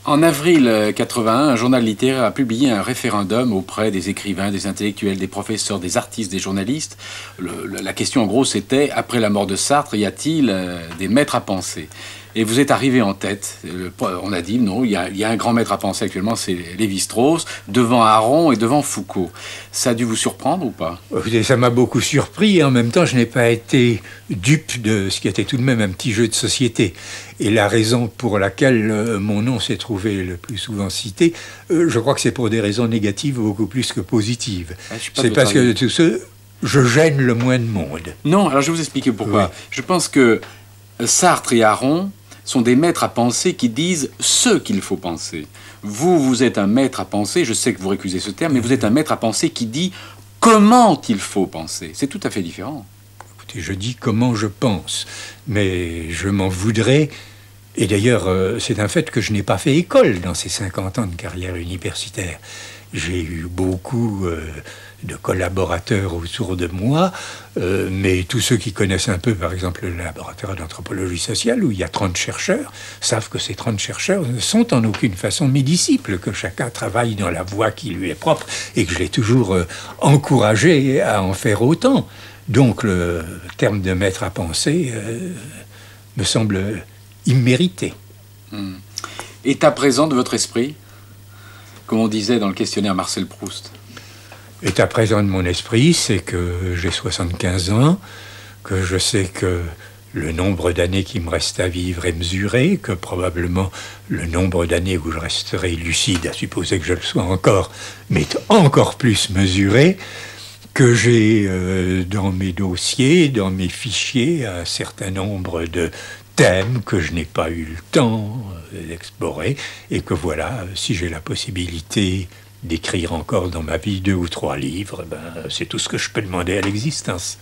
En avril 81, un journal littéraire a publié un référendum auprès des écrivains, des intellectuels, des professeurs, des artistes, des journalistes. La question en gros c'était, après la mort de Sartre, y a-t-il des maîtres à penser ? Et vous êtes arrivé en tête. On a dit non, il y a un grand maître à penser actuellement, c'est Lévi-Strauss, devant Aron et devant Foucault. Ça a dû vous surprendre ou pas ? Ça m'a beaucoup surpris et en même temps je n'ai pas été dupe de ce qui était tout de même un petit jeu de société. Et la raison pour laquelle mon nom s'est trouvé le plus souvent cité, je crois que c'est pour des raisons négatives beaucoup plus que positives. C'est parce que de tout ça, je gêne le moins de monde. Non, alors je vais vous expliquer pourquoi. Oui. Je pense que Sartre et Aron sont des maîtres à penser qui disent ce qu'il faut penser. Vous êtes un maître à penser, je sais que vous récusez ce terme, mais vous êtes un maître à penser qui dit comment il faut penser. C'est tout à fait différent. Écoutez, je dis comment je pense, mais je m'en voudrais. Et d'ailleurs, c'est un fait que je n'ai pas fait école dans ces 50 ans de carrière universitaire. J'ai eu beaucoup de collaborateurs autour de moi, mais tous ceux qui connaissent un peu, par exemple, le laboratoire d'anthropologie sociale, où il y a 30 chercheurs, savent que ces 30 chercheurs ne sont en aucune façon mes disciples, que chacun travaille dans la voie qui lui est propre, et que je l'ai toujours encouragé à en faire autant. Donc le terme de maître à penser me semble immérité. État présent de votre esprit, comme on disait dans le questionnaire Marcel Proust. État présent de mon esprit, c'est que j'ai 75 ans, que je sais que le nombre d'années qui me reste à vivre est mesuré, que probablement le nombre d'années où je resterai lucide, à supposer que je le sois encore, mais encore plus mesuré, que j'ai dans mes dossiers, dans mes fichiers, un certain nombre de thèmes que je n'ai pas eu le temps d'explorer, et que voilà, si j'ai la possibilité d'écrire encore dans ma vie 2 ou 3 livres, c'est tout ce que je peux demander à l'existence.